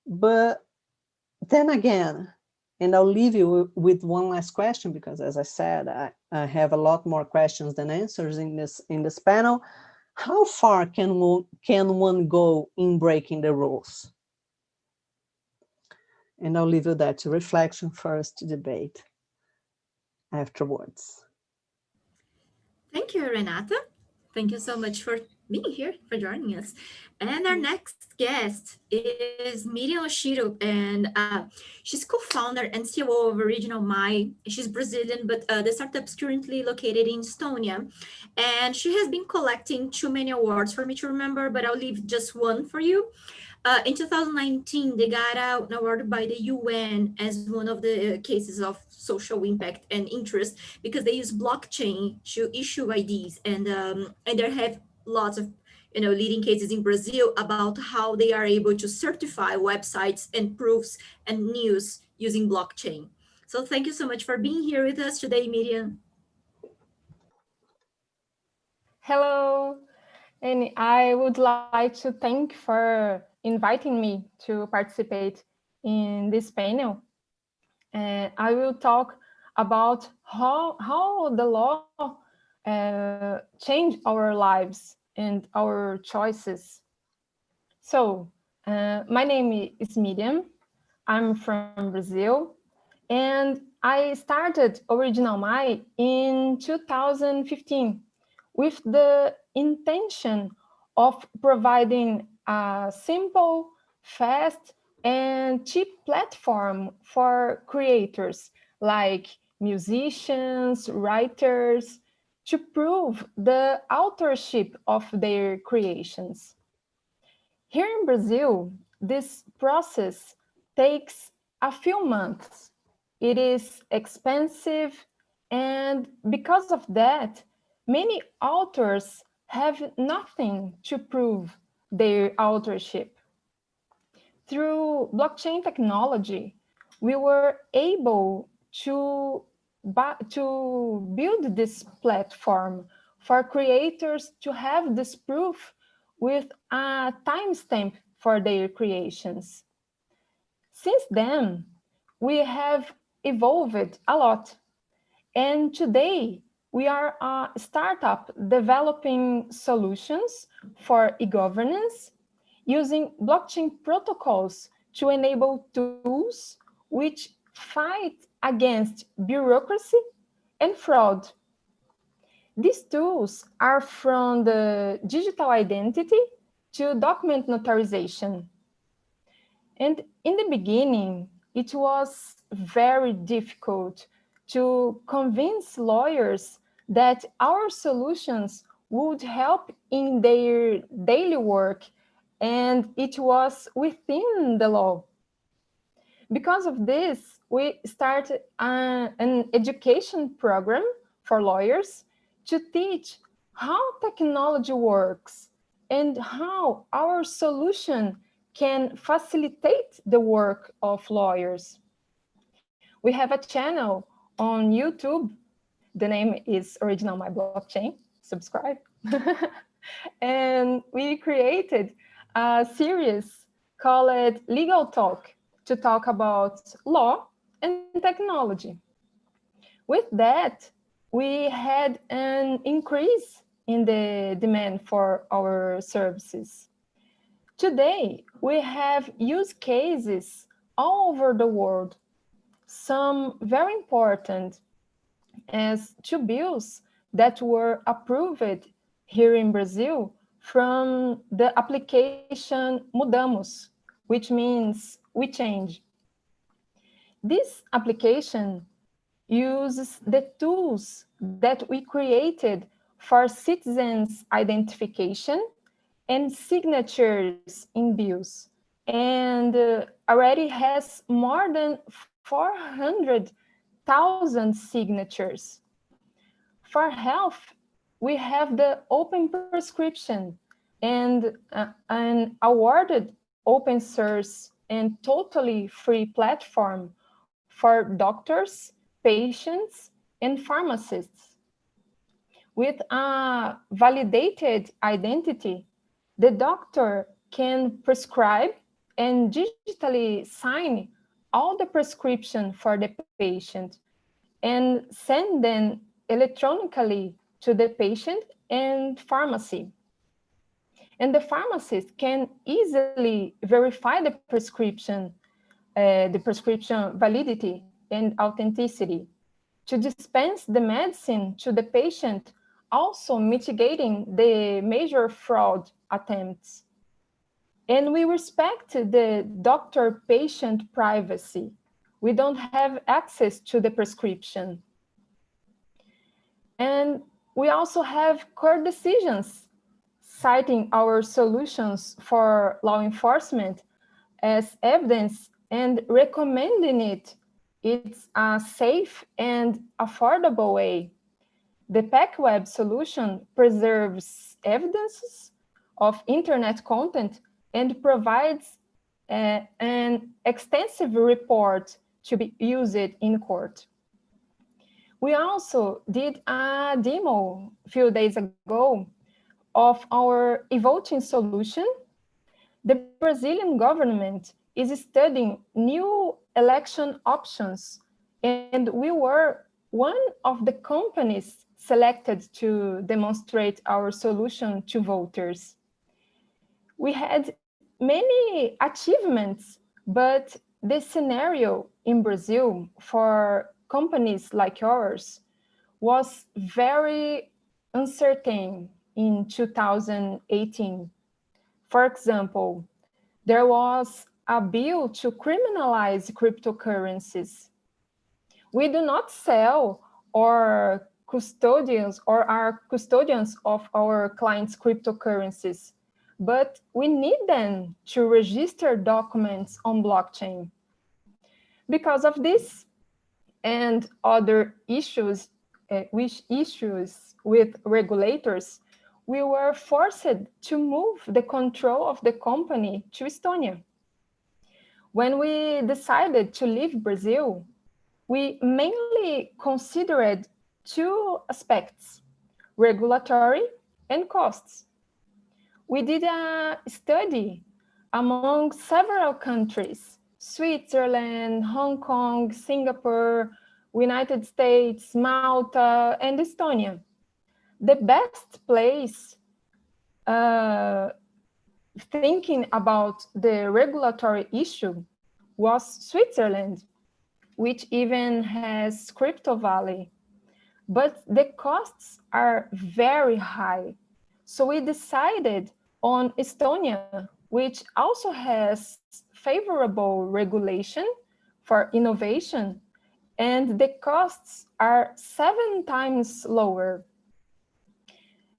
But then again, and I'll leave you with one last question, because as I said, I have a lot more questions than answers in this panel. How far can one go in breaking the rules? And I'll leave you that to reflection first, to debate afterwards. Thank you, Renata. Thank you so much for being here, for joining us. And our next guest is Miriam Oshiro, and she's co-founder and CEO of Original My. She's Brazilian, but the startup's currently located in Estonia. And she has been collecting too many awards for me to remember, but I'll leave just one for you. In 2019, they got an award by the UN as one of the cases of social impact and interest, because they use blockchain to issue IDs, and they have lots of leading cases in Brazil about how they are able to certify websites and proofs and news using blockchain. So thank you so much for being here with us today, Miriam. Hello, and I would like to thank for inviting me to participate in this panel. And I will talk about how the law changed our lives and our choices. So my name is Miriam. I'm from Brazil, and I started Original My in 2015 with the intention of providing a simple, fast, and cheap platform for creators like musicians, writers, to prove the authorship of their creations. Here in Brazil, this process takes a few months. It is expensive, and because of that, many authors have nothing to prove their authorship. Through blockchain technology, we were able to build this platform for creators to have this proof with a timestamp for their creations. Since then, we have evolved a lot. And today, we are a startup developing solutions for e-governance using blockchain protocols to enable tools which fight against bureaucracy and fraud. These tools are from the digital identity to document notarization. And in the beginning, it was very difficult to convince lawyers that our solutions would help in their daily work, and it was within the law. Because of this, we started an education program for lawyers to teach how technology works and how our solution can facilitate the work of lawyers. We have a channel on YouTube. The name is Original My Blockchain. Subscribe. And we created a series called Legal Talk to talk about law and technology. With that, we had an increase in the demand for our services. Today, we have use cases all over the world. Some very important as two bills that were approved here in Brazil from the application Mudamos, which means we change. This application uses the tools that we created for citizens' identification and signatures in bills, and already has more than 400,000 signatures. For health, we have the open prescription and an awarded open source and totally free platform for doctors, patients, and pharmacists. With a validated identity, the doctor can prescribe and digitally sign all the prescription for the patient and send them electronically to the patient and pharmacy. And the pharmacist can easily verify the prescription validity and authenticity to dispense the medicine to the patient, also mitigating the major fraud attempts. And we respect the doctor-patient privacy. We don't have access to the prescription. And we also have court decisions citing our solutions for law enforcement as evidence and recommending it's a safe and affordable way. The PackWeb solution preserves evidences of internet content and provides an extensive report to be used in court. We also did a demo a few days ago of our e-voting solution. The Brazilian government is studying new election options, and we were one of the companies selected to demonstrate our solution to voters. We had many achievements, but the scenario in Brazil for companies like yours was very uncertain in 2018. For example, there was a bill to criminalize cryptocurrencies. We do not sell or custodians or are custodians of our clients' cryptocurrencies, but we need them to register documents on blockchain. Because of this and other issues, with regulators, we were forced to move the control of the company to Estonia. When we decided to leave Brazil, we mainly considered two aspects. regulatory, and costs. We did a study among several countries: Switzerland, Hong Kong, Singapore, United States, Malta, and Estonia. The best place thinking about the regulatory issue was Switzerland, which even has Crypto Valley. But the costs are very high. So we decided on Estonia, which also has favorable regulation for innovation, and the costs are 7 times lower.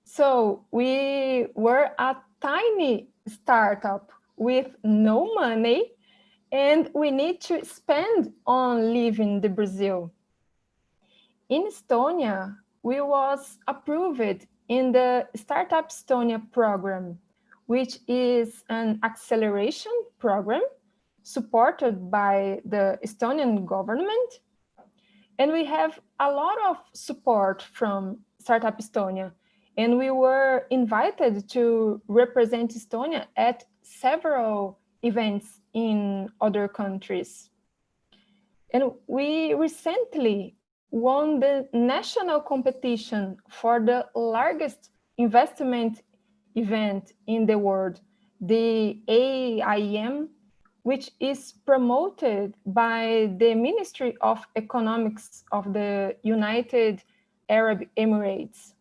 So we were a tiny startup with no money, and we need to spend on living in Brazil. In Estonia, we was approved in the Startup Estonia program, which is an acceleration program supported by the Estonian government. And we have a lot of support from Startup Estonia. And we were invited to represent Estonia at several events in other countries. And we recently won the national competition for the largest investment event in the world, the AIM, which is promoted by the Ministry of Economics of the United Arab Emirates.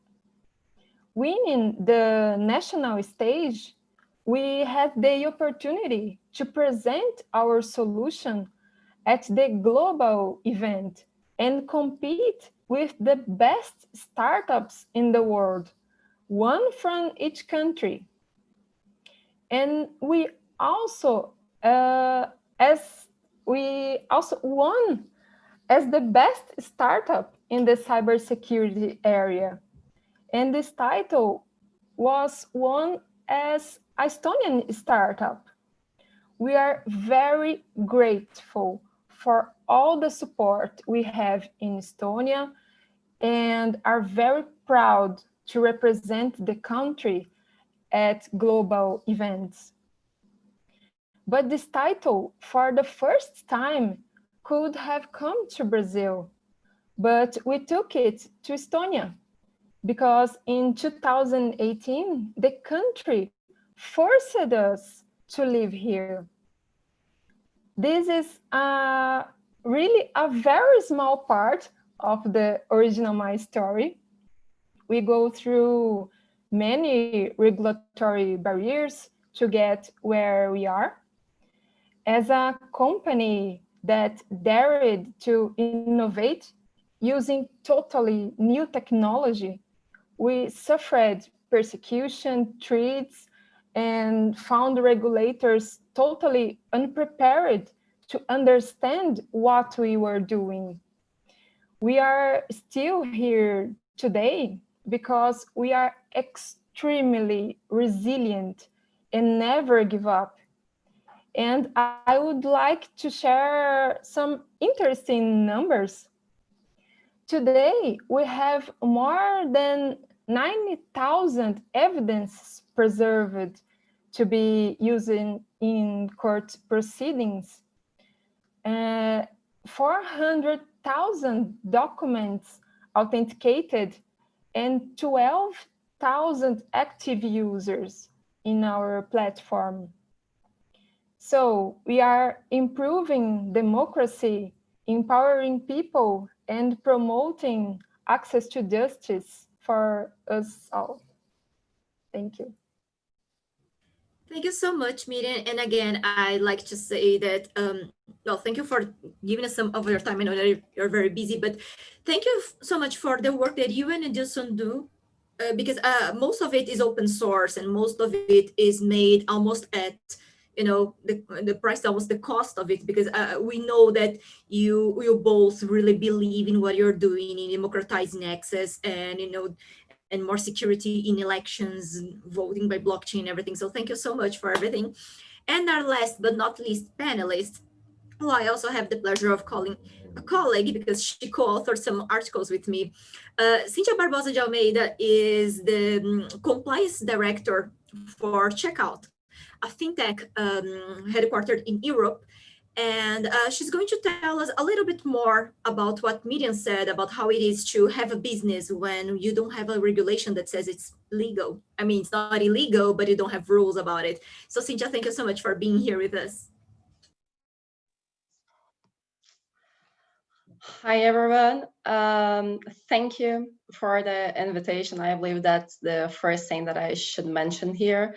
Winning the national stage, we had the opportunity to present our solution at the global event and compete with the best startups in the world, one from each country. And we also, won as the best startup in the cybersecurity area. And this title was won as Estonian startup. We are very grateful for all the support we have in Estonia and are very proud to represent the country at global events. But this title, for the first time, could have come to Brazil, but we took it to Estonia because in 2018, the country forced us to live here. This is really a very small part of the original My Story. We go through many regulatory barriers to get where we are. As a company that dared to innovate using totally new technology, we suffered persecution, threats, and found regulators totally unprepared to understand what we were doing. We are still here today because we are extremely resilient and never give up. And I would like to share some interesting numbers. Today, we have more than 90,000 evidence preserved to be used in court proceedings. 400,000 documents authenticated and 12,000 active users in our platform. So we are improving democracy, empowering people, and promoting access to justice for us all. Thank you. Thank you so much, Miriam. And again, I'd like to say that, well, thank you for giving us some of your time. I know that you're very busy, but thank you so much for the work that you and Edilson do, because most of it is open source and most of it is made almost at, the price, almost the cost of it, because we know that you both really believe in what you're doing in democratizing access and, and more security in elections, voting by blockchain, everything. So thank you so much for everything. And our last but not least panelist, who I also have the pleasure of calling colleague, because she co-authored some articles with me. Cynthia Barbosa de Almeida is the compliance director for Checkout, a fintech headquartered in Europe. And she's going to tell us a little bit more about what Miriam said about how it is to have a business when you don't have a regulation that says it's legal. I mean, it's not illegal, but you don't have rules about it. So Cynthia, thank you so much for being here with us. Hi, everyone. Thank you for the invitation. I believe that's the first thing that I should mention here.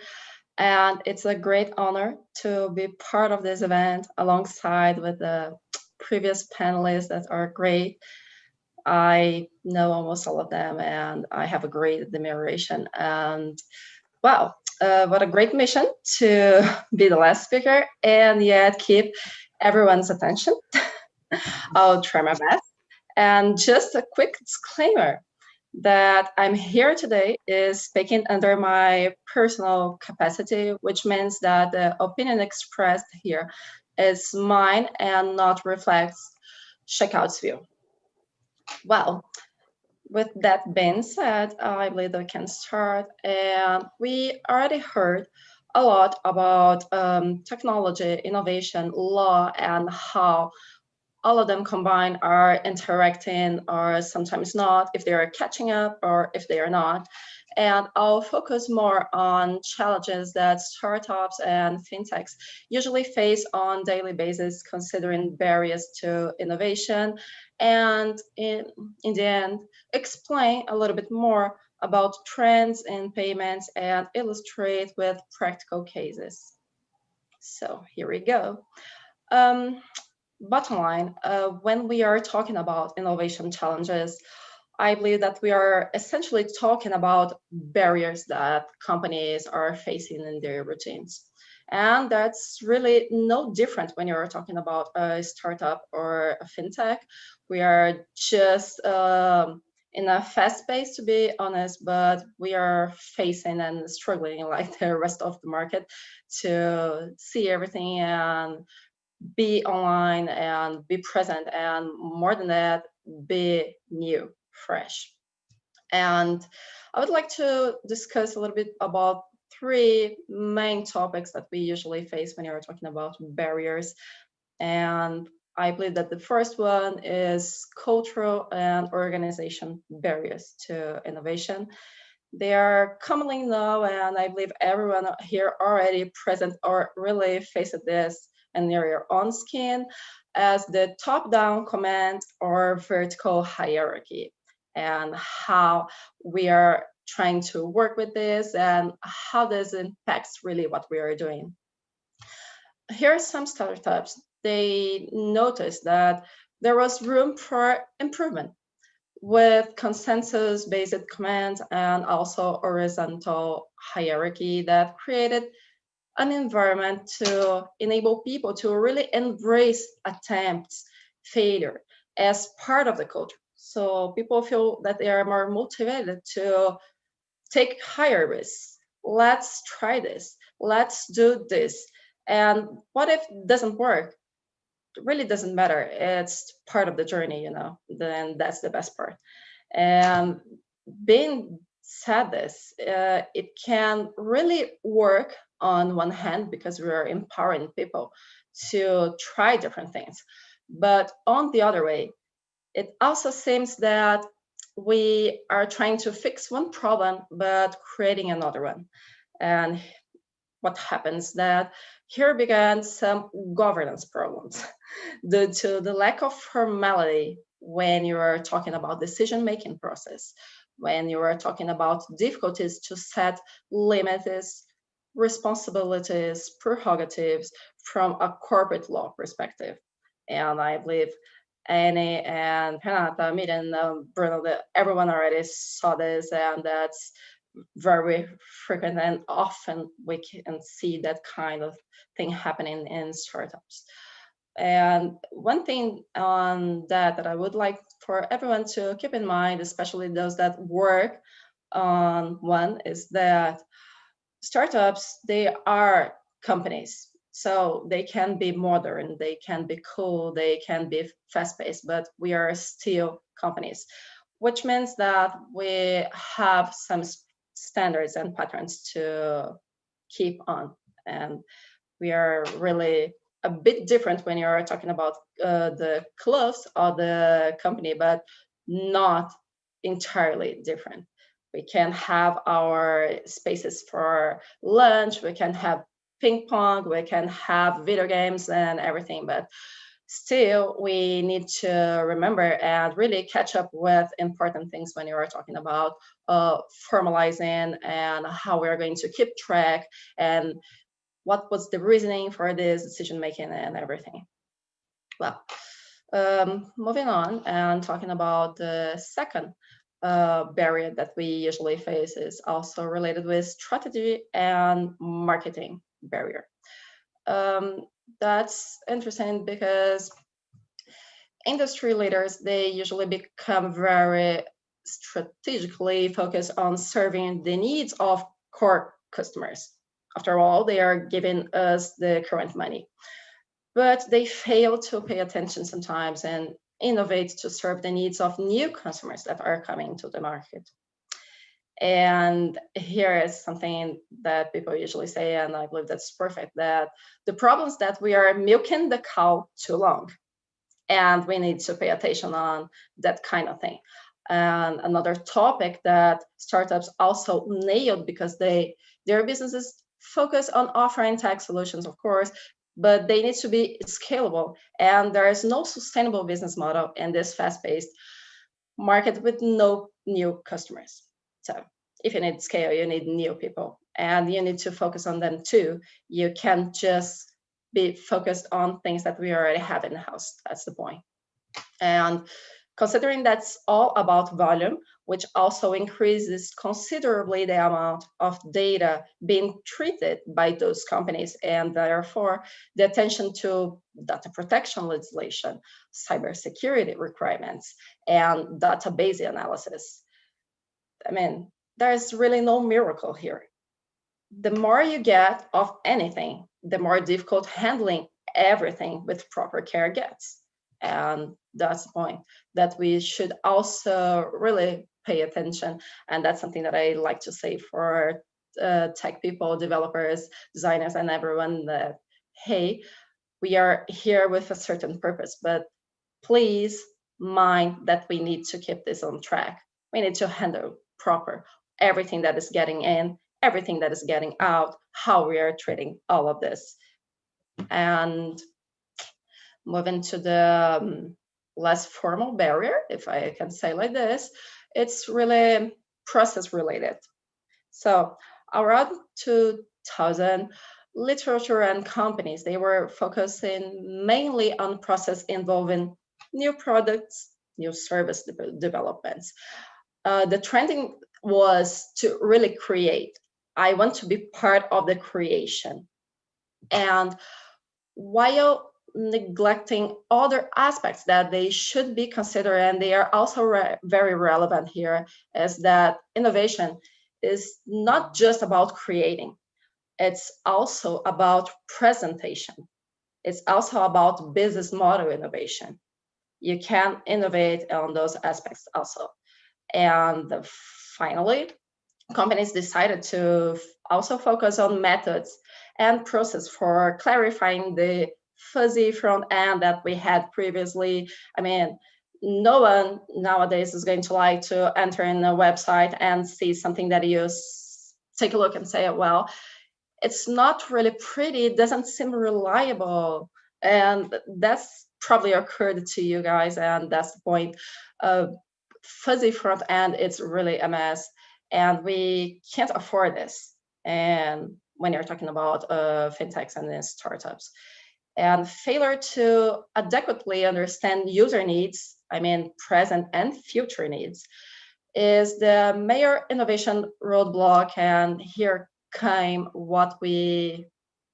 And it's a great honor to be part of this event alongside with the previous panelists that are great. I know almost all of them and I have a great admiration. And wow, what a great mission to be the last speaker and yet keep everyone's attention. I'll try my best. And just a quick disclaimer that I'm here today is speaking under my personal capacity, which means that the opinion expressed here is mine and not reflects Checkout's view. Well, with that being said, I believe we can start. And we already heard a lot about technology, innovation, law, and how all of them combined are interacting or sometimes not, if they are catching up or if they are not. And I'll focus more on challenges that startups and fintechs usually face on a daily basis, considering barriers to innovation. And in the end, explain a little bit more about trends in payments and illustrate with practical cases. So here we go. Bottom line, when we are talking about innovation challenges, I believe that we are essentially talking about barriers that companies are facing in their routines. And that's really no different when you're talking about a startup or a fintech. We are just in a fast pace, to be honest, but we are facing and struggling like the rest of the market to see everything and be online and be present, and more than that, be new, fresh. And I would like to discuss a little bit about three main topics that we usually face when you're talking about barriers. And I believe that the first one is cultural and organization barriers to innovation. They are commonly known, and I believe everyone here already present or really faced this and near your own skin, as the top-down command or vertical hierarchy, and how we are trying to work with this and how this impacts really what we are doing. Here are some startups. They noticed that there was room for improvement with consensus-based commands and also horizontal hierarchy that created an environment to enable people to really embrace attempts, failure as part of the culture. So people feel that they are more motivated to take higher risks. Let's try this. Let's do this. And what if it doesn't work? It really doesn't matter. It's part of the journey, you know, then that's the best part. And being said this, it can really work on one hand because we are empowering people to try different things. But on the other way, it also seems that we are trying to fix one problem, but creating another one. And what happens that here began some governance problems due to the lack of formality when you are talking about decision-making process, when you are talking about difficulties to set limits, responsibilities, prerogatives from a corporate law perspective. And I believe Annie and Renata, Miriam, Bruno, everyone already saw this, and that's very frequent and often we can see that kind of thing happening in startups. And one thing on that I would like for everyone to keep in mind, especially those that work on one, is that startups, they are companies. So they can be modern, they can be cool, they can be fast-paced, but we are still companies, which means that we have some standards and patterns to keep on. And we are really a bit different when you're talking about the clothes or the company, but not entirely different. We can have our spaces for lunch, we can have ping pong, we can have video games and everything, but still we need to remember and really catch up with important things when you are talking about formalizing and how we're going to keep track and what was the reasoning for this decision making and everything. Well, moving on and talking about the second barrier that we usually face is also related with strategy and marketing barrier. That's interesting because industry leaders, they usually become very strategically focused on serving the needs of core customers. After all, they are giving us the current money, but they fail to pay attention sometimes and innovate to serve the needs of new customers that are coming to the market. And here is something that people usually say, and I believe that's perfect, that the problem is that we are milking the cow too long, and we need to pay attention on that kind of thing. And another topic that startups also nailed, because their businesses focus on offering tech solutions, of course, but they need to be scalable. And there is no sustainable business model in this fast-paced market with no new customers. So if you need scale, you need new people, and you need to focus on them too. You can't just be focused on things that we already have in the house. That's the point. And considering that's all about volume, which also increases considerably the amount of data being treated by those companies, and therefore the attention to data protection legislation, cybersecurity requirements, and database analysis. I mean, there's really no miracle here. The more you get of anything, the more difficult handling everything with proper care gets. And that's the point, that we should also really pay attention. And that's something that I like to say for tech people, developers, designers, and everyone, that, hey, we are here with a certain purpose, but please mind that we need to keep this on track. We need to handle proper everything that is getting in, everything that is getting out, how we are treating all of this. And moving to the less formal barrier, if I can say like this, it's really process related. So around 2000, literature and companies, they were focusing mainly on process involving new products, new service developments. The trending was to really create. I want to be part of the creation. And while neglecting other aspects that they should be considered, and they are also very relevant here, is that innovation is not just about creating. It's also about presentation. It's also about business model innovation. You can innovate on those aspects also. And finally, companies decided to also focus on methods and process for clarifying the fuzzy front end that we had previously. I mean, no one nowadays is going to like to enter in a website and see something that you take a look and say, well, it's not really pretty, it doesn't seem reliable. And that's probably occurred to you guys, and that's the point. Fuzzy front end, it's really a mess, and we can't afford this. And when you're talking about fintechs and startups, and failure to adequately understand user needs, I mean present and future needs, is the major innovation roadblock. And here came what we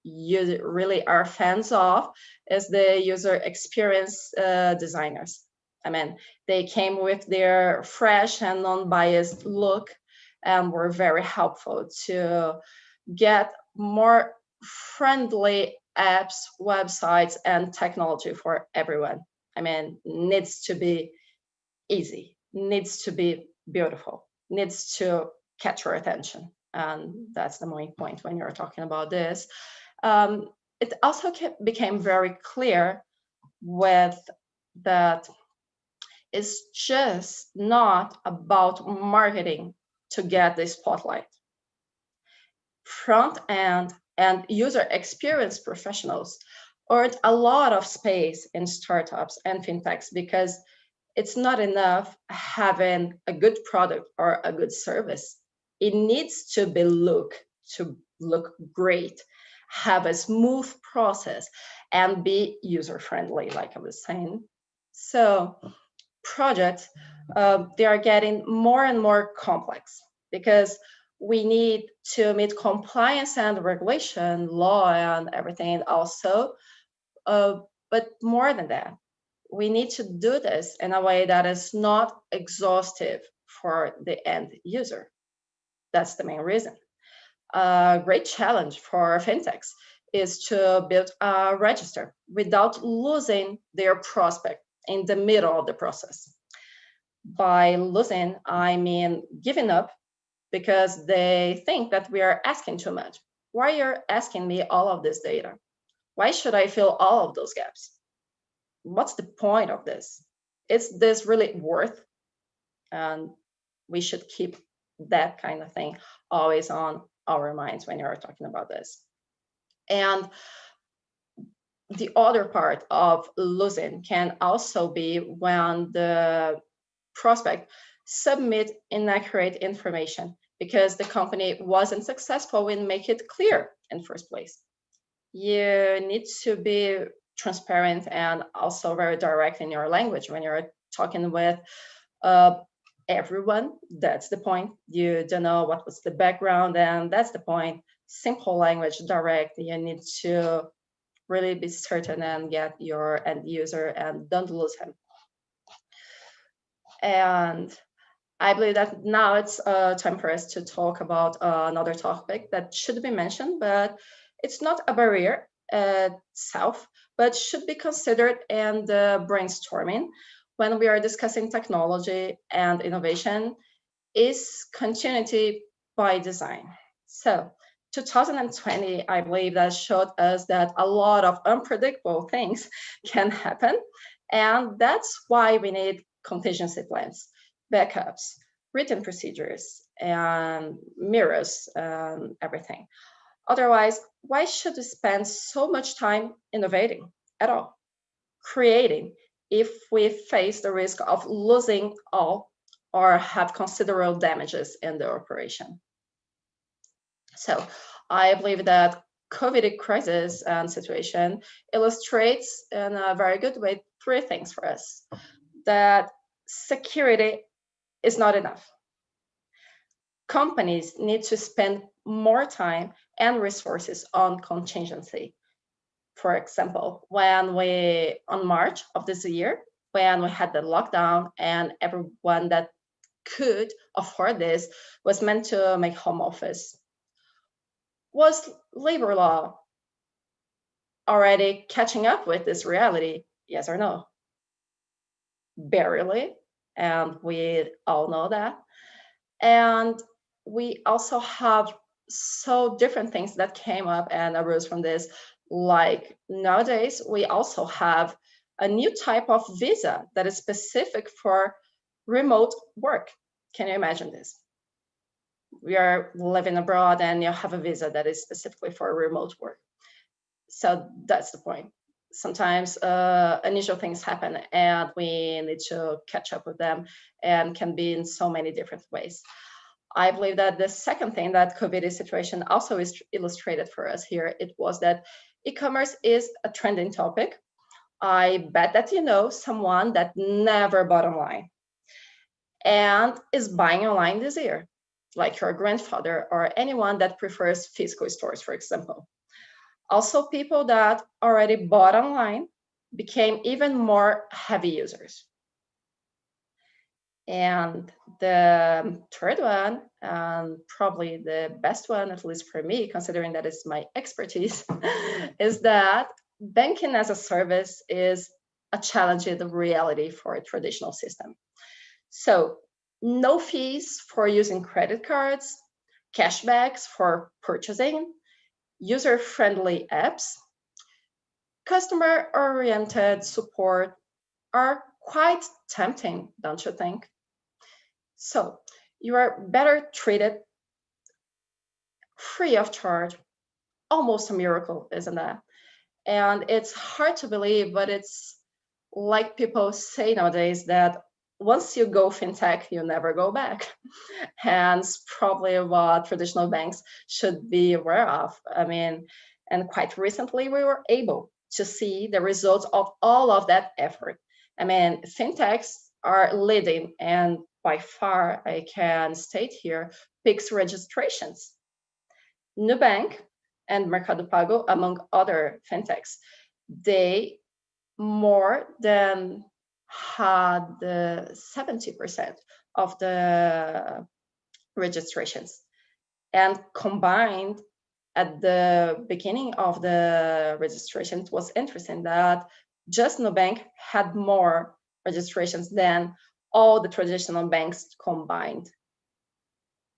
really are fans of, is the user experience designers. I mean, they came with their fresh and non-biased look and were very helpful to get more friendly apps, websites, and technology for everyone. I mean, needs to be easy, needs to be beautiful, needs to catch your attention. And that's the main point when you're talking about this. It also became very clear with that it's just not about marketing to get the spotlight. Front end and user experience professionals earned a lot of space in startups and fintechs because it's not enough having a good product or a good service. It needs to look great, have a smooth process, and be user friendly, like I was saying. So projects, they are getting more and more complex because we need to meet compliance and regulation, law, and everything also. But more than that, we need to do this in a way that is not exhaustive for the end user. That's the main reason. A great challenge for fintechs is to build a register without losing their prospect in the middle of the process. By losing, I mean giving up because they think that we are asking too much. Why are you asking me all of this data? Why should I fill all of those gaps? What's the point of this? Is this really worth? And we should keep that kind of thing always on our minds when you're talking about this. And the other part of losing can also be when the prospect submit inaccurate information because the company wasn't successful in making it clear in first place. You need to be transparent and also very direct in your language when you're talking with everyone. That's the point. You don't know what was the background, and that's the point. Simple language, direct. You need to really be certain and get your end user and don't lose him. And I believe that now it's time for us to talk about another topic that should be mentioned, but it's not a barrier itself, but should be considered in the brainstorming when we are discussing technology and innovation is continuity by design. So 2020, I believe that showed us that a lot of unpredictable things can happen. And that's why we need contingency plans, backups, written procedures, and mirrors, everything. Otherwise, why should we spend so much time innovating at all, creating, if we face the risk of losing all or have considerable damages in the operation? So I believe that COVID crisis and situation illustrates in a very good way 3 things for us. That security is not enough. Companies need to spend more time and resources on contingency. For example, on March of this year, when we had the lockdown and everyone that could afford this was meant to make home office. Was labor law already catching up with this reality? Yes or no? Barely, and we all know that. And we also have so different things that came up and arose from this. Like nowadays, we also have a new type of visa that is specific for remote work. Can you imagine this? We are living abroad and you have a visa that is specifically for remote work. So that's the point. Sometimes unusual things happen and we need to catch up with them, and can be in so many different ways. I believe that the second thing that COVID situation also is illustrated for us here, it was that e-commerce is a trending topic. I bet that you know someone that never bought online and is buying online this year, like your grandfather or anyone that prefers physical stores, for example. Also, people that already bought online became even more heavy users. And the third one, and probably the best one, at least for me, considering that it's my expertise, is that banking as a service is a challenging reality for a traditional system. So no fees for using credit cards, cashbacks for purchasing, user-friendly apps, customer-oriented support are quite tempting, don't you think? So you are better treated free of charge, almost a miracle, isn't that? And it's hard to believe, but it's like people say nowadays that once you go fintech, you never go back. Hence, probably what traditional banks should be aware of. I mean, and quite recently, we were able to see the results of all of that effort. I mean, fintechs are leading, and by far, I can state here, Pix registrations. Nubank and Mercado Pago, among other fintechs, they more than had 70% of the registrations. And combined at the beginning of the registration, it was interesting that just Nubank had more registrations than all the traditional banks combined.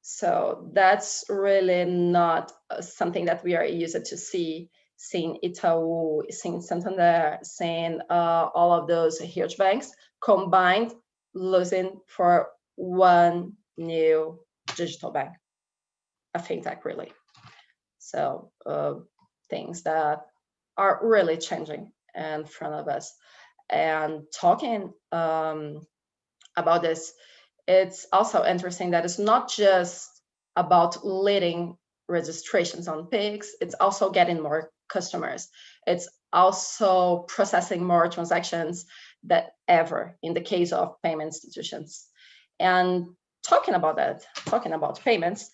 So that's really not something that we are used to see, seeing Itaú, seeing Santander, seeing all of those huge banks combined losing for one new digital bank, a fintech really. So things that are really changing in front of us. And talking about this, it's also interesting that it's not just about leading registrations on Pix, it's also getting more customers. It's also processing more transactions than ever in the case of payment institutions. And talking about that, talking about payments,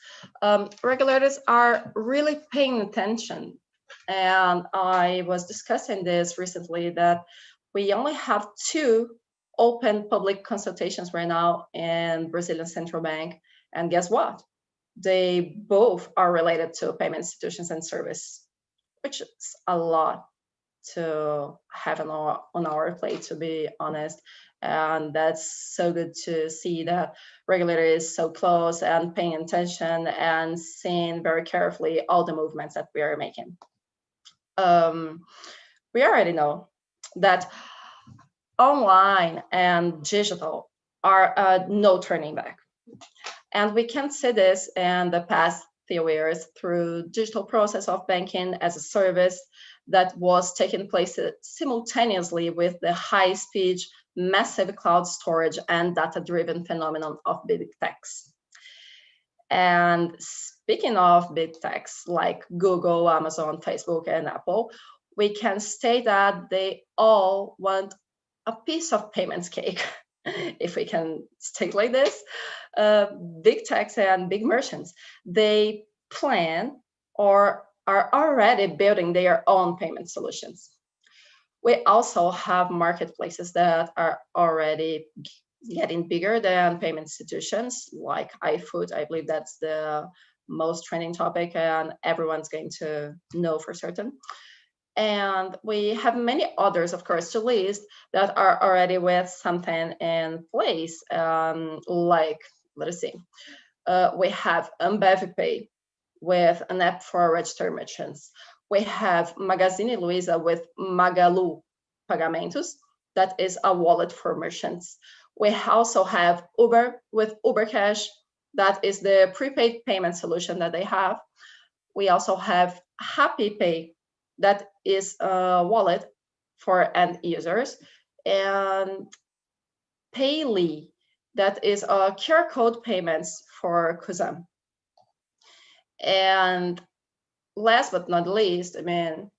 regulators are really paying attention. And I was discussing this recently that we only have 2 open public consultations right now in Brazilian Central Bank. And guess what? They both are related to payment institutions and service, which is a lot to have on our plate, to be honest. And that's so good to see that regulator is so close and paying attention and seeing very carefully all the movements that we are making. We already know that online and digital are no turning back. And we can see this in the past few years through digital process of banking as a service that was taking place simultaneously with the high-speed, massive cloud storage and data-driven phenomenon of big techs. And speaking of big techs like Google, Amazon, Facebook, and Apple, we can state that they all want a piece of payments cake, if we can state like this. Big techs and big merchants, they plan or are already building their own payment solutions. We also have marketplaces that are already getting bigger than payment institutions, like iFood. I believe that's the most trending topic and everyone's going to know for certain. And we have many others, of course, to list that are already with something in place, like, let us see, we have Ambev Pay with an app for registered merchants. We have Magazine Luiza with Magalu Pagamentos, that is a wallet for merchants. We also have Uber with Uber Cash, that is the prepaid payment solution that they have. We also have Happy Pay, that is a wallet for end users, and Payly, that is a QR code payments for Kuzam. And last but not least, I mean,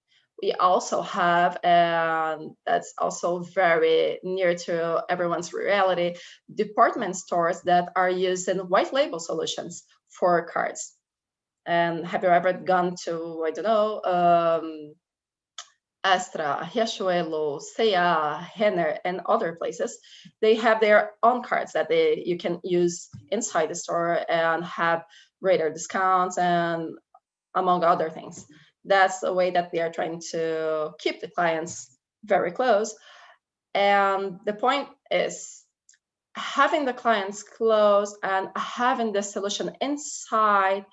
we also have, and that's also very near to everyone's reality, department stores that are using white label solutions for cards. And have you ever gone to, I don't know, Astra, Riachuelo, C&A, Renner, and other places, they have their own cards that you can use inside the store and have greater discounts and among other things. That's the way that they are trying to keep the clients very close. And the point is having the clients close and having the solution inside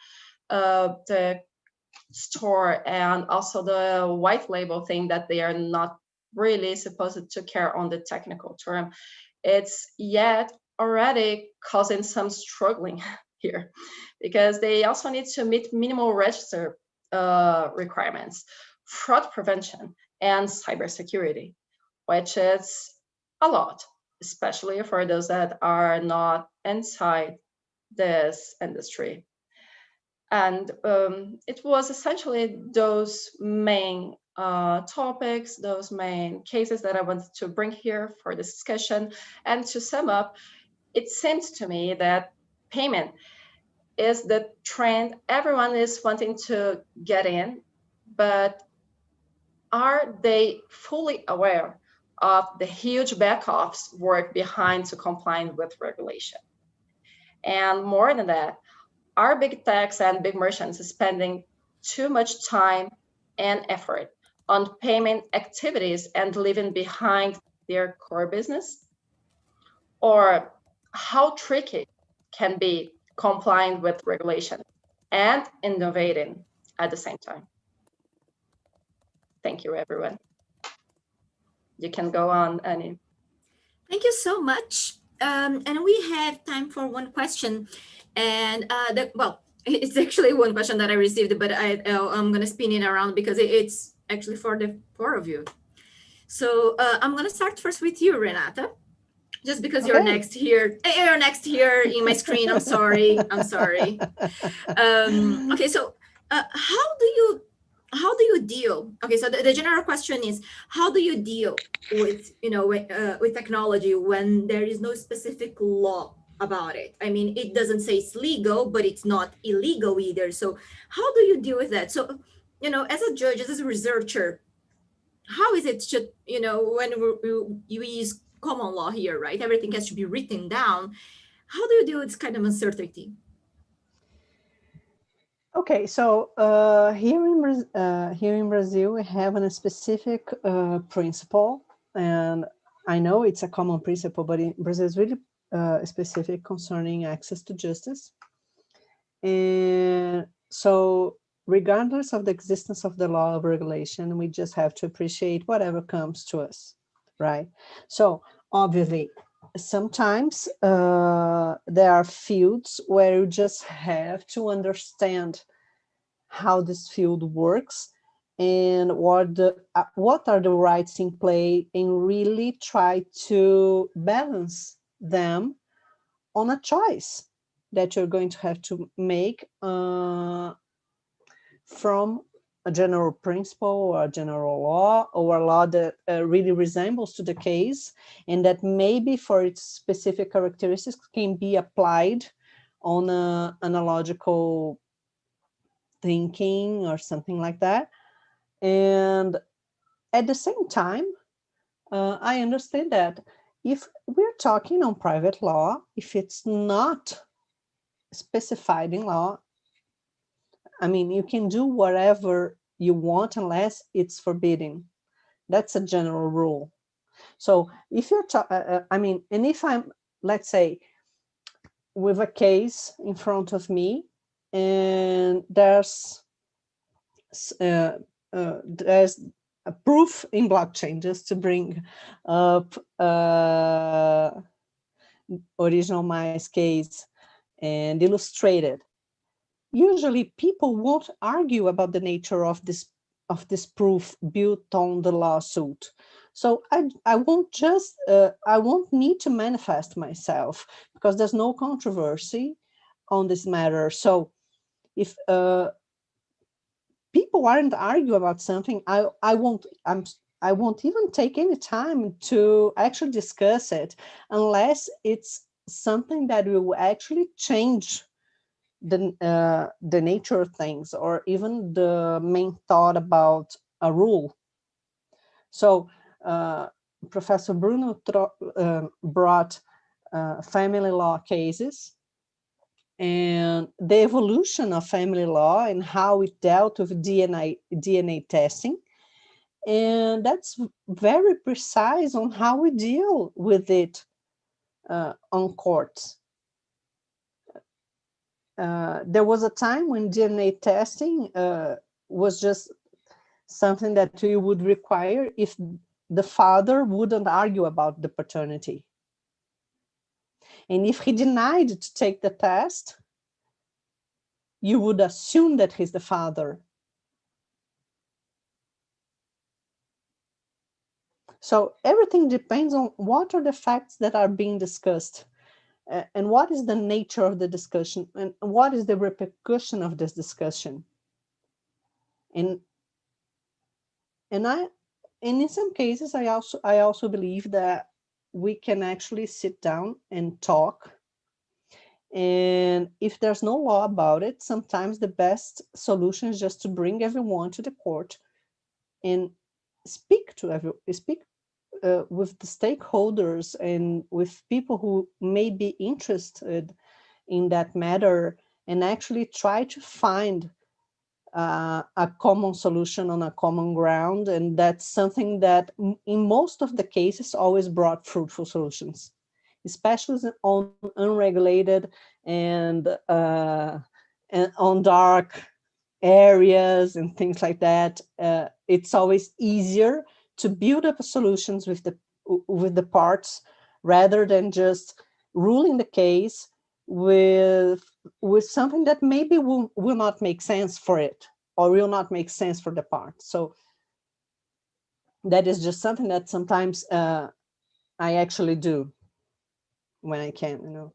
the store, and also the white label thing that they are not really supposed to care on the technical term. It's yet already causing some struggling here, because they also need to meet minimal register requirements, fraud prevention, and cybersecurity, which is a lot, especially for those that are not inside this industry. And it was essentially those main topics, those main cases that I wanted to bring here for this discussion. And to sum up, it seems to me that payment is the trend everyone is wanting to get in, but are they fully aware of the huge back office work behind to comply with regulation? And more than that, are big techs and big merchants spending too much time and effort on payment activities and leaving behind their core business? Or how tricky can be complying with regulation and innovating at the same time? Thank you, everyone. You can go on, Annie. Thank you so much. And we have time for one question. And it's actually one question that I received, but I'm going to spin it around because it's actually for the four of you. So I'm going to start first with you, Renata, just because you're next here. You're next here in my screen. I'm sorry. Okay, so how do you deal? Okay, so the general question is, how do you deal with with technology when there is no specific law about it? I mean, it doesn't say it's legal, but it's not illegal either. So how do you deal with that? So as a judge, as a researcher, how is it when you use common law here, right? Everything has to be written down. How do you deal with this kind of uncertainty? Okay, so here in Brazil, we have a specific principle, and I know it's a common principle, but in Brazil is really specific concerning access to justice. And so regardless of the existence of the law of regulation, we just have to appreciate whatever comes to us, right? So obviously, sometimes there are fields where you just have to understand how this field works and what are the rights in play, and really try to balance them on a choice that you're going to have to make from a general principle or a general law, or a law that really resembles to the case, and that maybe for its specific characteristics can be applied on a analogical thinking or something like that. And at the same time, I understand that if we're talking on private law, if it's not specified in law, I mean, you can do whatever you want unless it's forbidden. That's a general rule. So if you're, and if I'm, let's say, with a case in front of me, and there's a proof in blockchain, just to bring up original mice case and illustrated. Usually people won't argue about the nature of this proof built on the lawsuit. So I won't need to manifest myself because there's no controversy on this matter. So if people aren't argue about something, I won't even take any time to actually discuss it unless it's something that will actually change the nature of things, or even the main thought about a rule. So Professor Bruno brought family law cases and the evolution of family law and how it dealt with DNA testing. And that's very precise on how we deal with it on courts. There was a time when DNA testing was just something that we would require if the father wouldn't argue about the paternity. And if he denied to take the test, you would assume that he's the father. So everything depends on what are the facts that are being discussed, and what is the nature of the discussion, and what is the repercussion of this discussion. And in some cases, I also believe that we can actually sit down and talk. And if there's no law about it, sometimes the best solution is just to bring everyone to the court and speak with the stakeholders and with people who may be interested in that matter, and actually try to find a common solution on a common ground. And that's something that in most of the cases always brought fruitful solutions, especially on unregulated and on dark areas and things like that. It's always easier to build up solutions with the parts rather than just ruling the case with something that maybe will not make sense for it, or will not make sense for the part. So that is just something that sometimes I actually do when I can,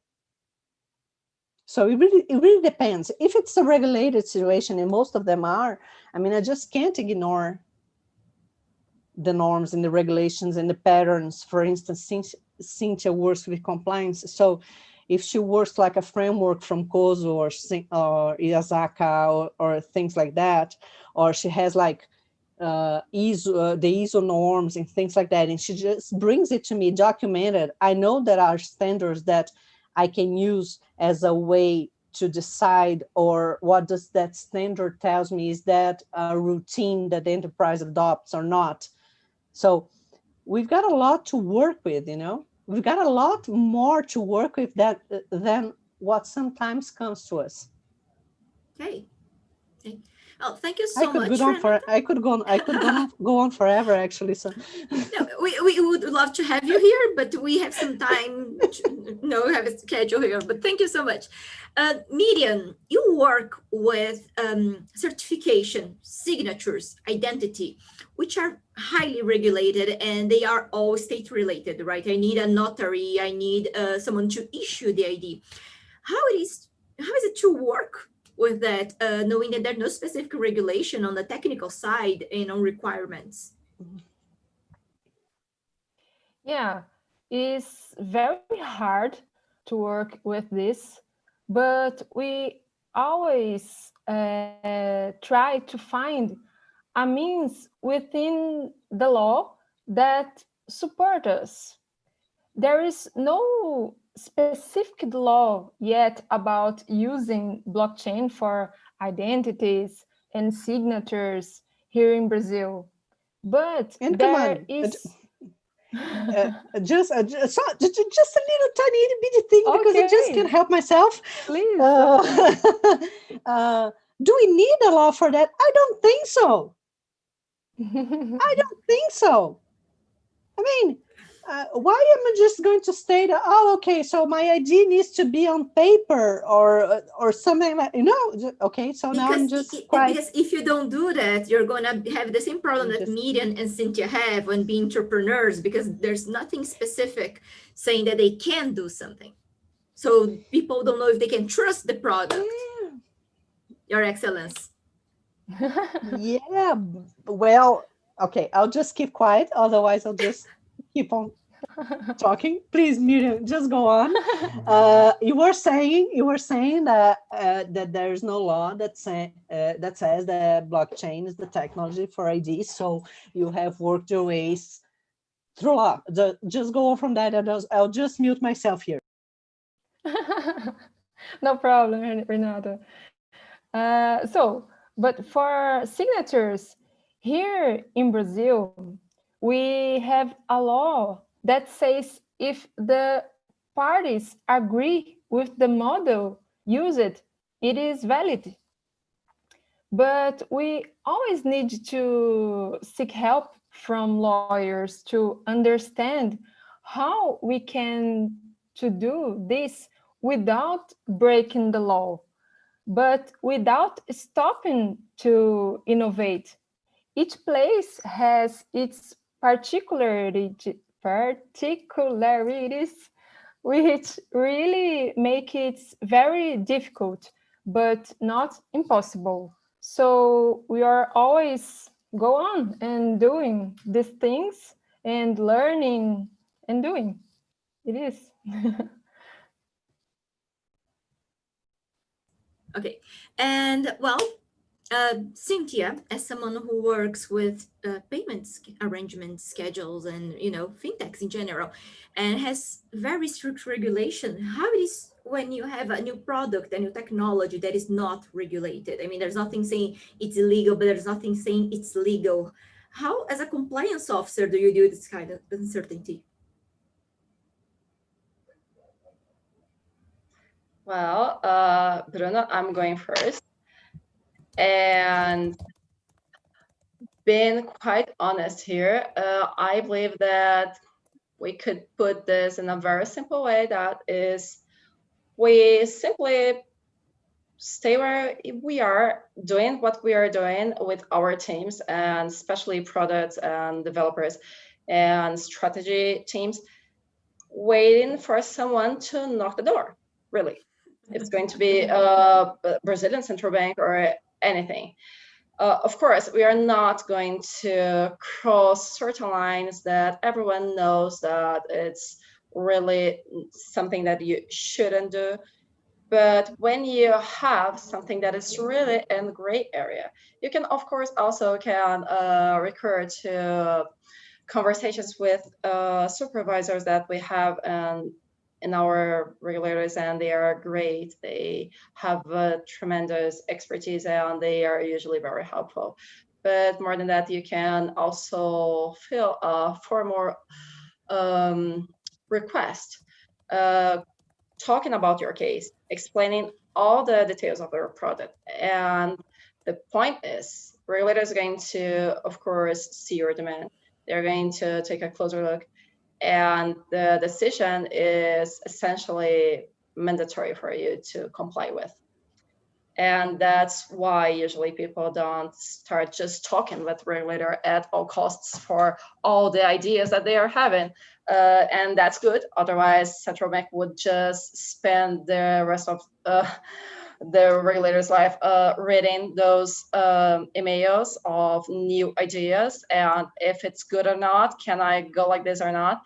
So it really depends. If it's a regulated situation, and most of them are, I mean, I just can't ignore the norms and the regulations and the patterns. For instance, Cynthia works with compliance. So if she works like a framework from COSO or IASACA or things like that, or she has like the ISO norms and things like that, and she just brings it to me documented, I know there are standards that I can use as a way to decide, or what does that standard tells me, is that a routine that the enterprise adopts or not. So we've got a lot to work with, We've got a lot more to work with that than what sometimes comes to us. Okay. Oh, thank you so much. I could go on forever, actually. So no, we would love to have you here, but we have some time. We have a schedule here. But thank you so much. Miriam, you work with certification, signatures, identity, which are highly regulated, and they are all state related, right? I need a notary. I need someone to issue the ID. How is it to work with that, knowing that there's no specific regulation on the technical side and on requirements? Yeah, it's very hard to work with this, but we always try to find a means within the law that support us. There is no specific law yet about using blockchain for identities and signatures here in Brazil, but there is just a little tiny itty bitty thing, because I just can't help myself. Please. Do we need a law for that? I don't think so. I don't think so. I mean, why am I just going to state, okay, so my ID needs to be on paper or something like, okay, so now I'm just because if you don't do that, you're going to have the same problem that Miriam and Cynthia have when being entrepreneurs, because there's nothing specific saying that they can do something. So people don't know if they can trust the product. Yeah. Your Excellence. Yeah, well, okay, I'll just keep quiet. Otherwise, I'll just keep on talking. Please, Miriam, just go on. You were saying that that there is no law that says that blockchain is the technology for ID. So you have worked your ways through law. Just go on from that. I'll just mute myself here. No problem, Renato. But for signatures, here in Brazil, we have a law that says if the parties agree with the model used, it is valid. But we always need to seek help from lawyers to understand how we can to do this without breaking the law, but without stopping to innovate. Each place has its particularities, which really make it very difficult, but not impossible. So we are always go on and doing these things and learning and doing. It is. Okay, and well, Cynthia, as someone who works with payments arrangement schedules and fintechs in general, and has very strict regulation, how it is when you have a new product, a new technology that is not regulated? I mean, there's nothing saying it's illegal, but there's nothing saying it's legal. How, as a compliance officer, do you deal with this kind of uncertainty? Well, Bruno, I'm going first. And being quite honest here, I believe that we could put this in a very simple way, that is, we simply stay where we are, doing what we are doing with our teams, and especially products and developers and strategy teams, waiting for someone to knock the door, really. It's going to be a Brazilian central bank or anything. Of course, we are not going to cross certain lines that everyone knows that it's really something that you shouldn't do. But when you have something that is really in the gray area, you can, of course, also recur to conversations with supervisors that we have in our regulators, and they are great. They have tremendous expertise, and they are usually very helpful. But more than that, you can also fill a formal request talking about your case, explaining all the details of your product. And the point is, regulators are going to, of course, see your demand. They're going to take a closer look, and the decision is essentially mandatory for you to comply with. And that's why usually people don't start just talking with regulator at all costs for all the ideas that they are having. And that's good. Otherwise, central bank would just spend the rest of the regulator's life reading those emails of new ideas, and if it's good or not, can I go like this or not?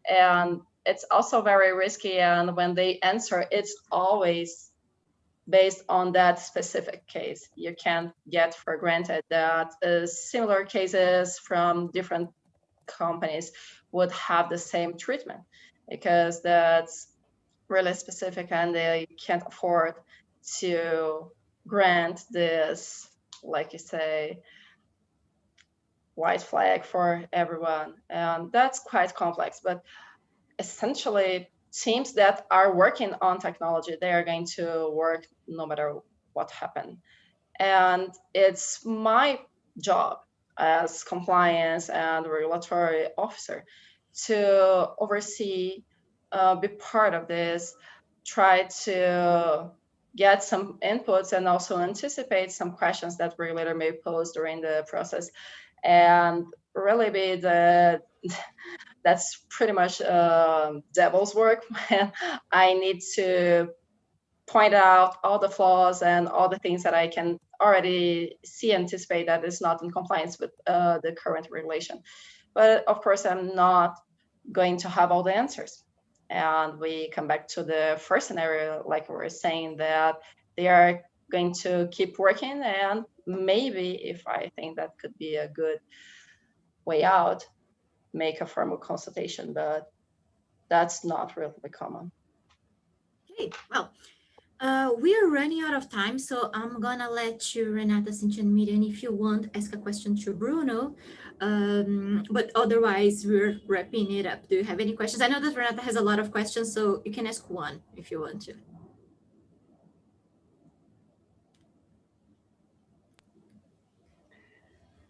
And it's also very risky, and when they answer, it's always based on that specific case. You can't get for granted that similar cases from different companies would have the same treatment, because that's really specific, and they can't afford to grant this, like you say, white flag for everyone. And that's quite complex, but essentially teams that are working on technology, they are going to work no matter what happens. And it's my job as compliance and regulatory officer to oversee, be part of this, try to get some inputs, and also anticipate some questions that regulator may pose during the process, and really be that's pretty much devil's work when I need to point out all the flaws and all the things that I can already see, anticipate that is not in compliance with the current regulation. But of course, I'm not going to have all the answers. And we come back to the first scenario, like we were saying, that they are going to keep working, and maybe, if I think that could be a good way out, make a formal consultation, but that's not really common. Okay, well, we are running out of time, so I'm gonna let you, Renata, Cynthia, and Miriam, if you want, ask a question to Bruno. But otherwise, we're wrapping it up. Do you have any questions? I know that Renata has a lot of questions, so you can ask one if you want to.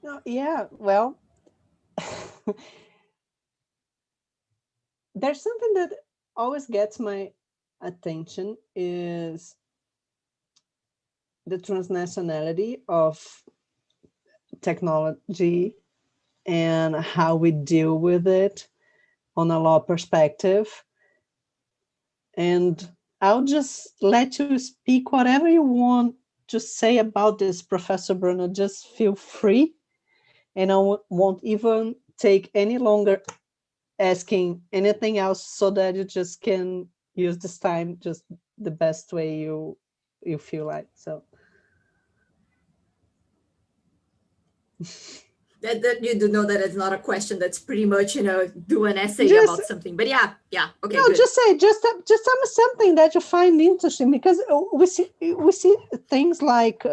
No, yeah, well, there's something that always gets my attention is the transnationality of technology and how we deal with it on a law perspective. And I'll just let you speak whatever you want to say about this, Professor Bruno. Just feel free. And I won't even take any longer asking anything else, so that you just can use this time just the best way you feel like. So That you do know that it's not a question that's pretty much, do an essay Just- about something. But yeah, okay, no, good. just say just tell me something that you find interesting, because we see things like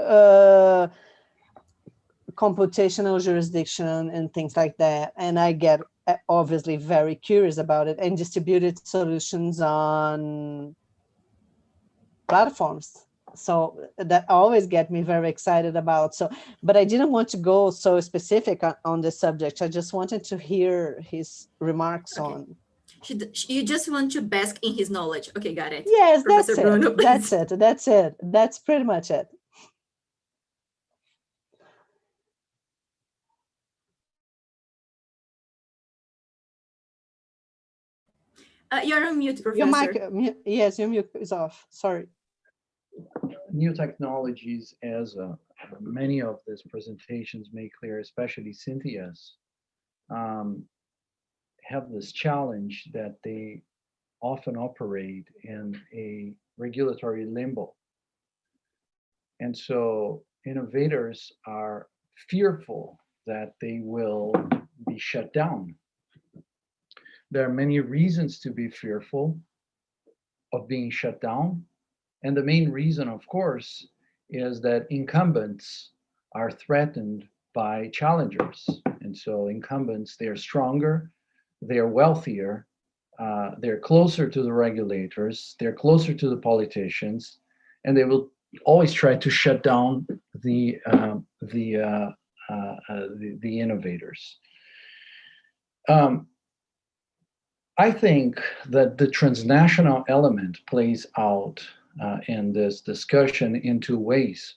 computational jurisdiction and things like that, and I get obviously very curious about it, and distributed solutions on platforms. So that always get me very excited about. So, but I didn't want to go so specific on the subject. I just wanted to hear his remarks Okay. on. You just want to bask in his knowledge. Okay, got it. Yes, Professor that's Bruno, it. That's it. That's it. That's pretty much it. You're on mute, Your Professor. mic, yes, your mute is off. Sorry. New technologies, as many of these presentations make clear, especially Cynthia's, have this challenge that they often operate in a regulatory limbo. And so innovators are fearful that they will be shut down. There are many reasons to be fearful of being shut down. And the main reason, of course, is that incumbents are threatened by challengers. And so incumbents, they're stronger, they're wealthier, they're closer to the regulators, they're closer to the politicians, and they will always try to shut down the innovators. I think that the transnational element plays out in this discussion in two ways.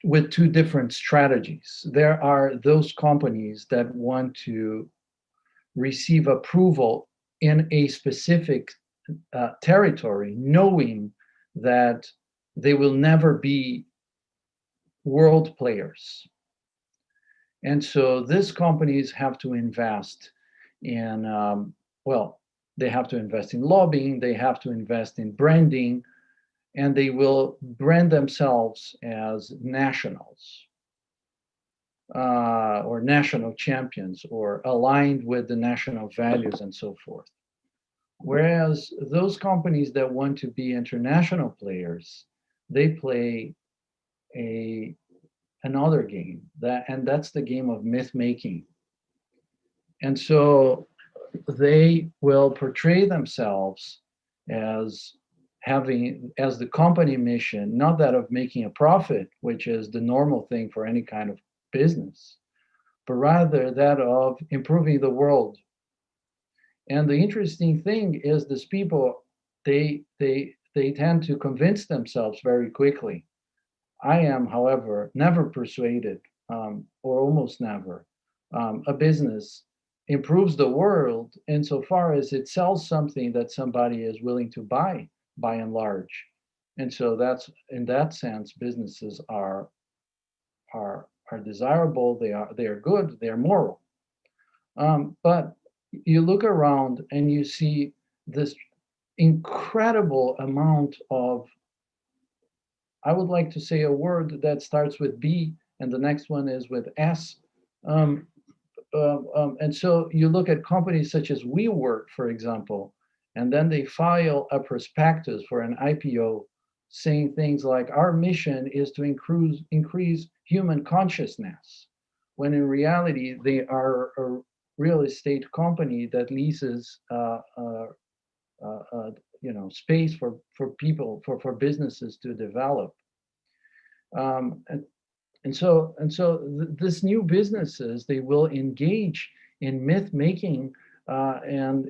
With two different strategies. There are those companies that want to receive approval in a specific territory, knowing that they will never be world players. And so these companies have to invest in, they have to invest in lobbying, they have to invest in branding, and they will brand themselves as nationals or national champions or aligned with the national values and so forth. Whereas those companies that want to be international players, they play another game, and that's the game of myth making. And so they will portray themselves as having as the company mission, not that of making a profit, which is the normal thing for any kind of business, but rather that of improving the world. And the interesting thing is these people, they tend to convince themselves very quickly. I am, however, never persuaded, or almost never. A business improves the world insofar as it sells something that somebody is willing to buy, by and large. And so that's, in that sense, businesses are desirable, they are good, they are moral. But you look around and you see this incredible amount of, I would like to say a word that starts with B and the next one is with S. And so you look at companies such as WeWork, for example, and then they file a prospectus for an IPO saying things like, our mission is to increase human consciousness, when in reality, they are a real estate company that leases space for people, for businesses to develop. And so this new businesses, they will engage in myth making, and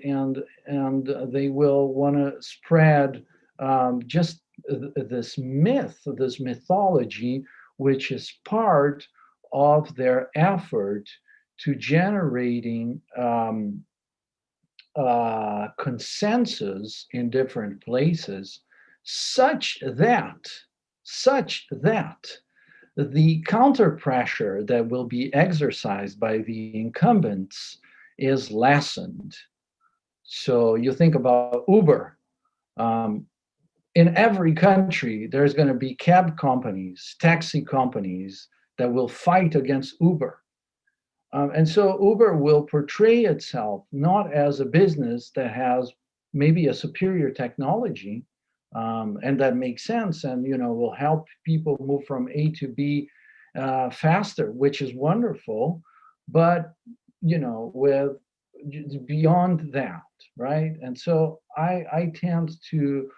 they will want to spread just this myth, this mythology, which is part of their effort to generating consensus in different places, such that the counter pressure that will be exercised by the incumbents is lessened. So you think about Uber. In every country, there's going to be cab companies, taxi companies that will fight against Uber. And so Uber will portray itself not as a business that has maybe a superior technology, and that makes sense, and will help people move from A to B faster, which is wonderful, but with beyond that, right? And so I tend to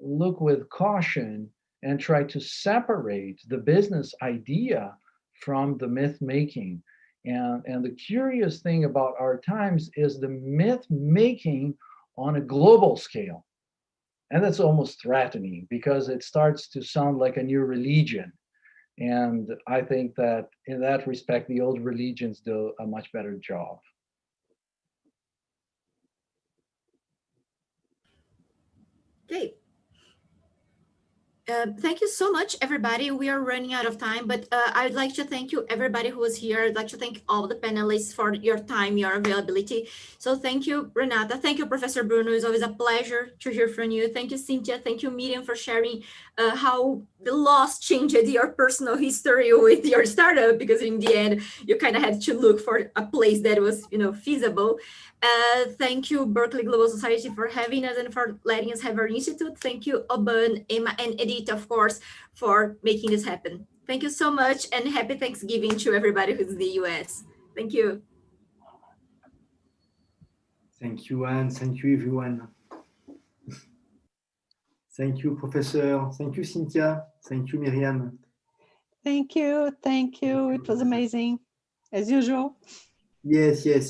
look with caution and try to separate the business idea from the myth making. And the curious thing about our times is the myth making on a global scale. And that's almost threatening because it starts to sound like a new religion. And I think that in that respect, the old religions do a much better job. Okay. Thank you so much, everybody. We are running out of time, but I'd like to thank you, everybody who was here. I'd like to thank all the panelists for your time, your availability. So thank you, Renata. Thank you, Professor Bruno. It's always a pleasure to hear from you. Thank you, Cynthia. Thank you, Miriam, for sharing how the loss changed your personal history with your startup, because in the end, you kind of had to look for a place that was, feasible. Thank you, Berkeley Global Society, for having us and for letting us have our institute. Thank you, Oban, Emma, and Edith, of course, for making this happen. Thank you so much, and happy Thanksgiving to everybody who's in the US. Thank you. Thank you, Anne. Thank you, everyone. Thank you, Professor. Thank you, Cynthia. Thank you, Miriam. Thank you. Thank you. It was amazing, as usual. Yes, yes.